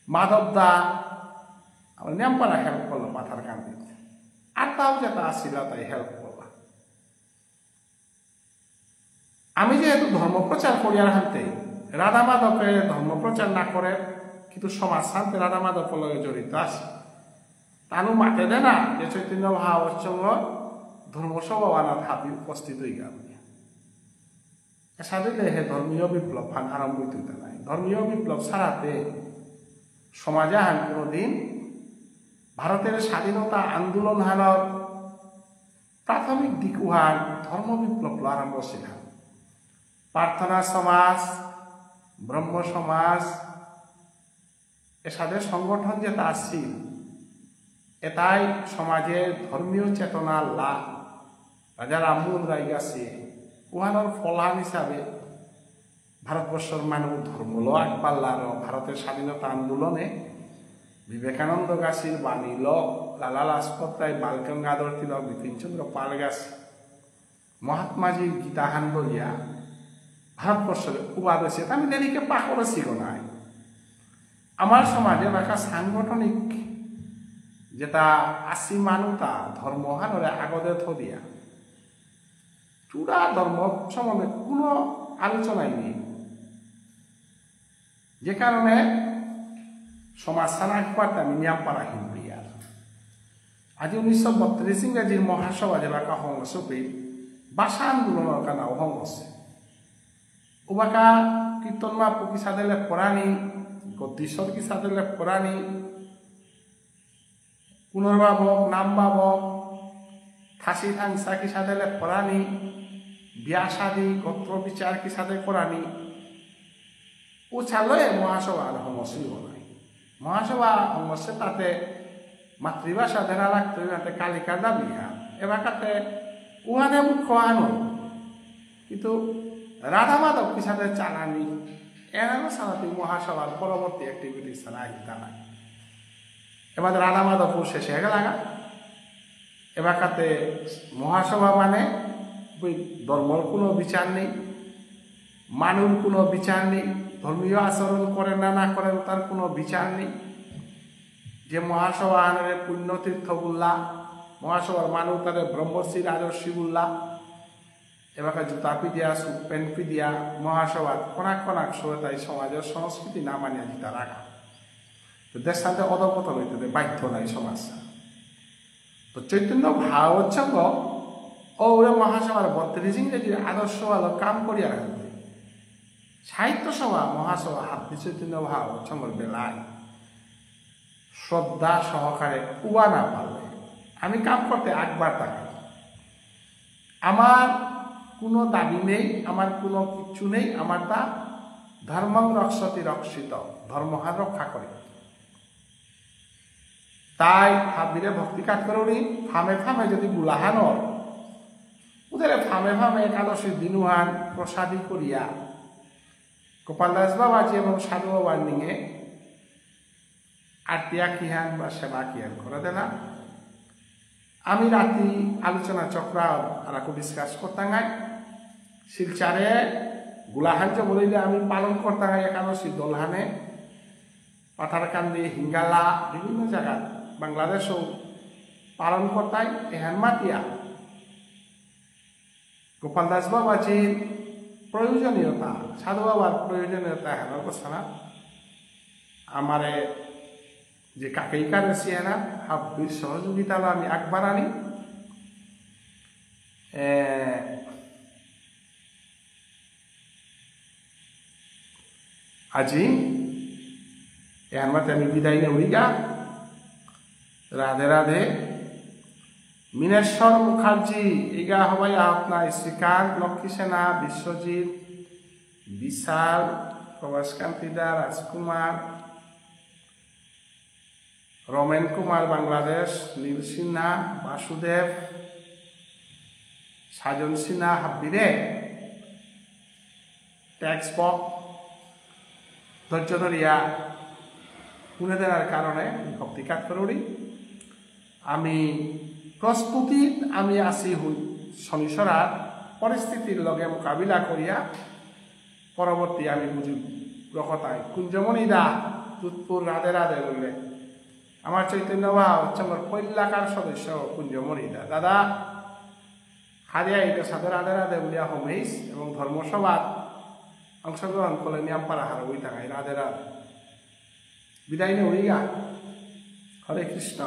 মাধব দা আমার নেমপাড়া হেল্প করলো মাথার কান দিতে, আর তাও যেটা আসছিল তাই হেল্প করলাম। আমি যেহেতু ধর্মপ্রচার করিয়ার হানতে রাধা মাধবকে ধর্মপ্রচার না করে কিন্তু সমাজ শান্তি রাধা মাধব লগে জড়িত আছে, তানু মাতে দে না যে চৈতন্য মহাবৎসঙ্গ ধর্মসভা আনার হাবি উপস্থিত হয়ে গেল। সাদিলে হে ধর্মীয় বিপ্লব ফান আরম্ভ হইতে নাই। ধর্মীয় বিপ্লব ছাড়াতে সমাজে হান কোনোদিন ভারতের স্বাধীনতা আন্দোলন হানোর প্রাথমিক দিক উহান ধর্ম বিপ্লব আরম্ভ ছিল। প্রার্থনা সমাজ, ব্রহ্ম সমাজ এসাদের সংগঠন যেটা আসছিল এটাই সমাজের ধর্মীয় চেতনা লাভ রাজা রামমোহন রায় গাছে উহানোর ফলান হিসাবে ভারতবর্ষের মানুষ ধর্ম ল একপাল্লার ভারতের স্বাধীনতা আন্দোলনে বিবেকানন্দ গাছির বাণী ল লালা লাজপত রায়, বালগঙ্গাধর তিলক, বিপিনচন্দ্র পাল গাছি, মহাত্মাজির গীতাহান বলিয়া ভারতবর্ষের উবাদ হয়েছে। আমি দেরিকে পাকড়ে ছিল নাই। আমার সমাজে একটা সাংগঠনিক যেটা আসি মানুতা ধর্মহানরে আগদে থদিয়া চূড়া ধর্ম সম্বন্ধে কোনো আলোচনাই নেই, যে কারণে সমাজ সানাকপাত আমি নিয়ামপাড়া হিমপ্রিয়ার আজ 1932 ইংরেজির মহাসভা যেবাকা হংসপি ভাষা আন্দোলনের কানা হংসে ওবাকা কীর্তনমা পুকি সাদেলে পড়ানি, গদ্দীশ্বর কি সাদেলে পড়ানি, পুনর্বাবক, নামবাবক, থাসি থাংসা কি সাদেলে পড়ানি, বিয়া শাদী, গোত্র বিচার কি সাথে করানি ও ছাড়লে মহাসভা হংসই বনাই। মহাসভা হংসে তাতে মাতৃভাষা দেনা লাগতো তাতে কালিকা দাবিয়া এবাকাতে উহানে মুখ্য আনো, কিন্তু রাধা মাধব কি সাথে চালানি এনারও সালাতে মহাসভার পরবর্তী অ্যাক্টিভিটিস ছাড়া আহিতা নাই। এবার রাধা মাধব শেষে হয়ে লাগা এবাকাতে মহাসভা মানে ধর্মর কোনো বিচার নেই, মানুষ কোনো বিচার নেই, ধর্মীয় আচরণ করেন না না করেন তার কোনো বিচার নেই। যে মহাসভা আনরে পুণ্যতীর্থ বললা, মহাসভার মানুষ তাদের ব্রহ্মশ্রীর আদর্শী বললা, এবার জুতা পিদিয়া সুট প্যান্ট পিদিয়া মহাসভা কনাক কনাক তাই সমাজের সংস্কৃতি না মানিয়া জিতা রাখা তো দেশ সাথে অধপতন হইতে বাধ্য নাই সমাজ। তো চৈতন্য ভাগবৎসঙ্গ ও মহাসভার 32 ইংরেজির আদর্শ আলো কাম করিয়া রাখবে। সাহিত্য সভা মহাসভা হাতি চৈতন্য ভাগবৎসঙ্গর বেলায় শ্রদ্ধা সহকারে উবা না পারলে আমি কাম করতে একবার তাকাই। আমার কোনো দাবি নেই, আমার কোনো কিচ্ছু নেই, আমার তা ধর্মং রক্ষতি রক্ষিত, ধর্মহার রক্ষা করে। তাই হাবিরে ভক্তি কাজ করি ফামে ফামে যদি গুলাহানর ওদের ফামে ফামে একাদশীর দিনুহান প্রসাদী করিয়া গোপাল দাস বাবাজি এবং সাধু বাবার নিয়ে আরতিয়া কিহান বা সেবা কিহান করে দেনা। আমি রাতি আলোচনা চক্র আর ডিসকাস করতাম শিলচারে গুলাহান যে বলিলে আমি পালন করতাম একাদশী দোলহানে পাথারকান্দি হিঙ্গালা বিভিন্ন জায়গায় বাংলাদেশও পালন করতাই এহান মাতিয়া গোপাল দাস বাবাজির প্রয়োজনীয়তা সাধু বাবার প্রয়োজনীয়তা হেনার কথা না আমারে যে কাকেই কারেছি না হাব্বির সহযোগিতা আমি একবার আনি আজি এর মতে আমি বিদায় নেউইগা রাধে রাধে মিনেশ্বর মুখার্জি ইগা হবাই আপনার শ্রীকান্ত লক্ষ্মী সেনা বিশ্বজিৎ বিশাল প্রভাসকান্তি দা রাজকুমার রমেন কুমার বাংলাদেশ নীল সিনহা বাসুদেব সাজন সিনহা হাব্বিরে ট্যাক্স বক ধৈর্য ধরিয়া শুনে দেওয়ার কারণে ভক্তিকাত করি আমি প্রস্তুতি আমি আছি শনিসরার পরিস্থিতির লগে মোকাবিলা করিয়া পরবর্তী আমি বুঝি রকতাই কুঞ্জমণি দা দুধপুর রাধে রাধে বললে আমার চৈতন্য বা হচ্ছে আমার পৈলাকার সদস্য কুঞ্জমণি দা দাদা হারিয়া এটা সাথে রাধে রাধে বলিয়া হোমেইস এবং ধর্মসভার অংশগ্রহণ করলে নিয়ামপাড়া হার ওই থাকায় রাধে রাধে বিদায় নেই হরে কৃষ্ণ।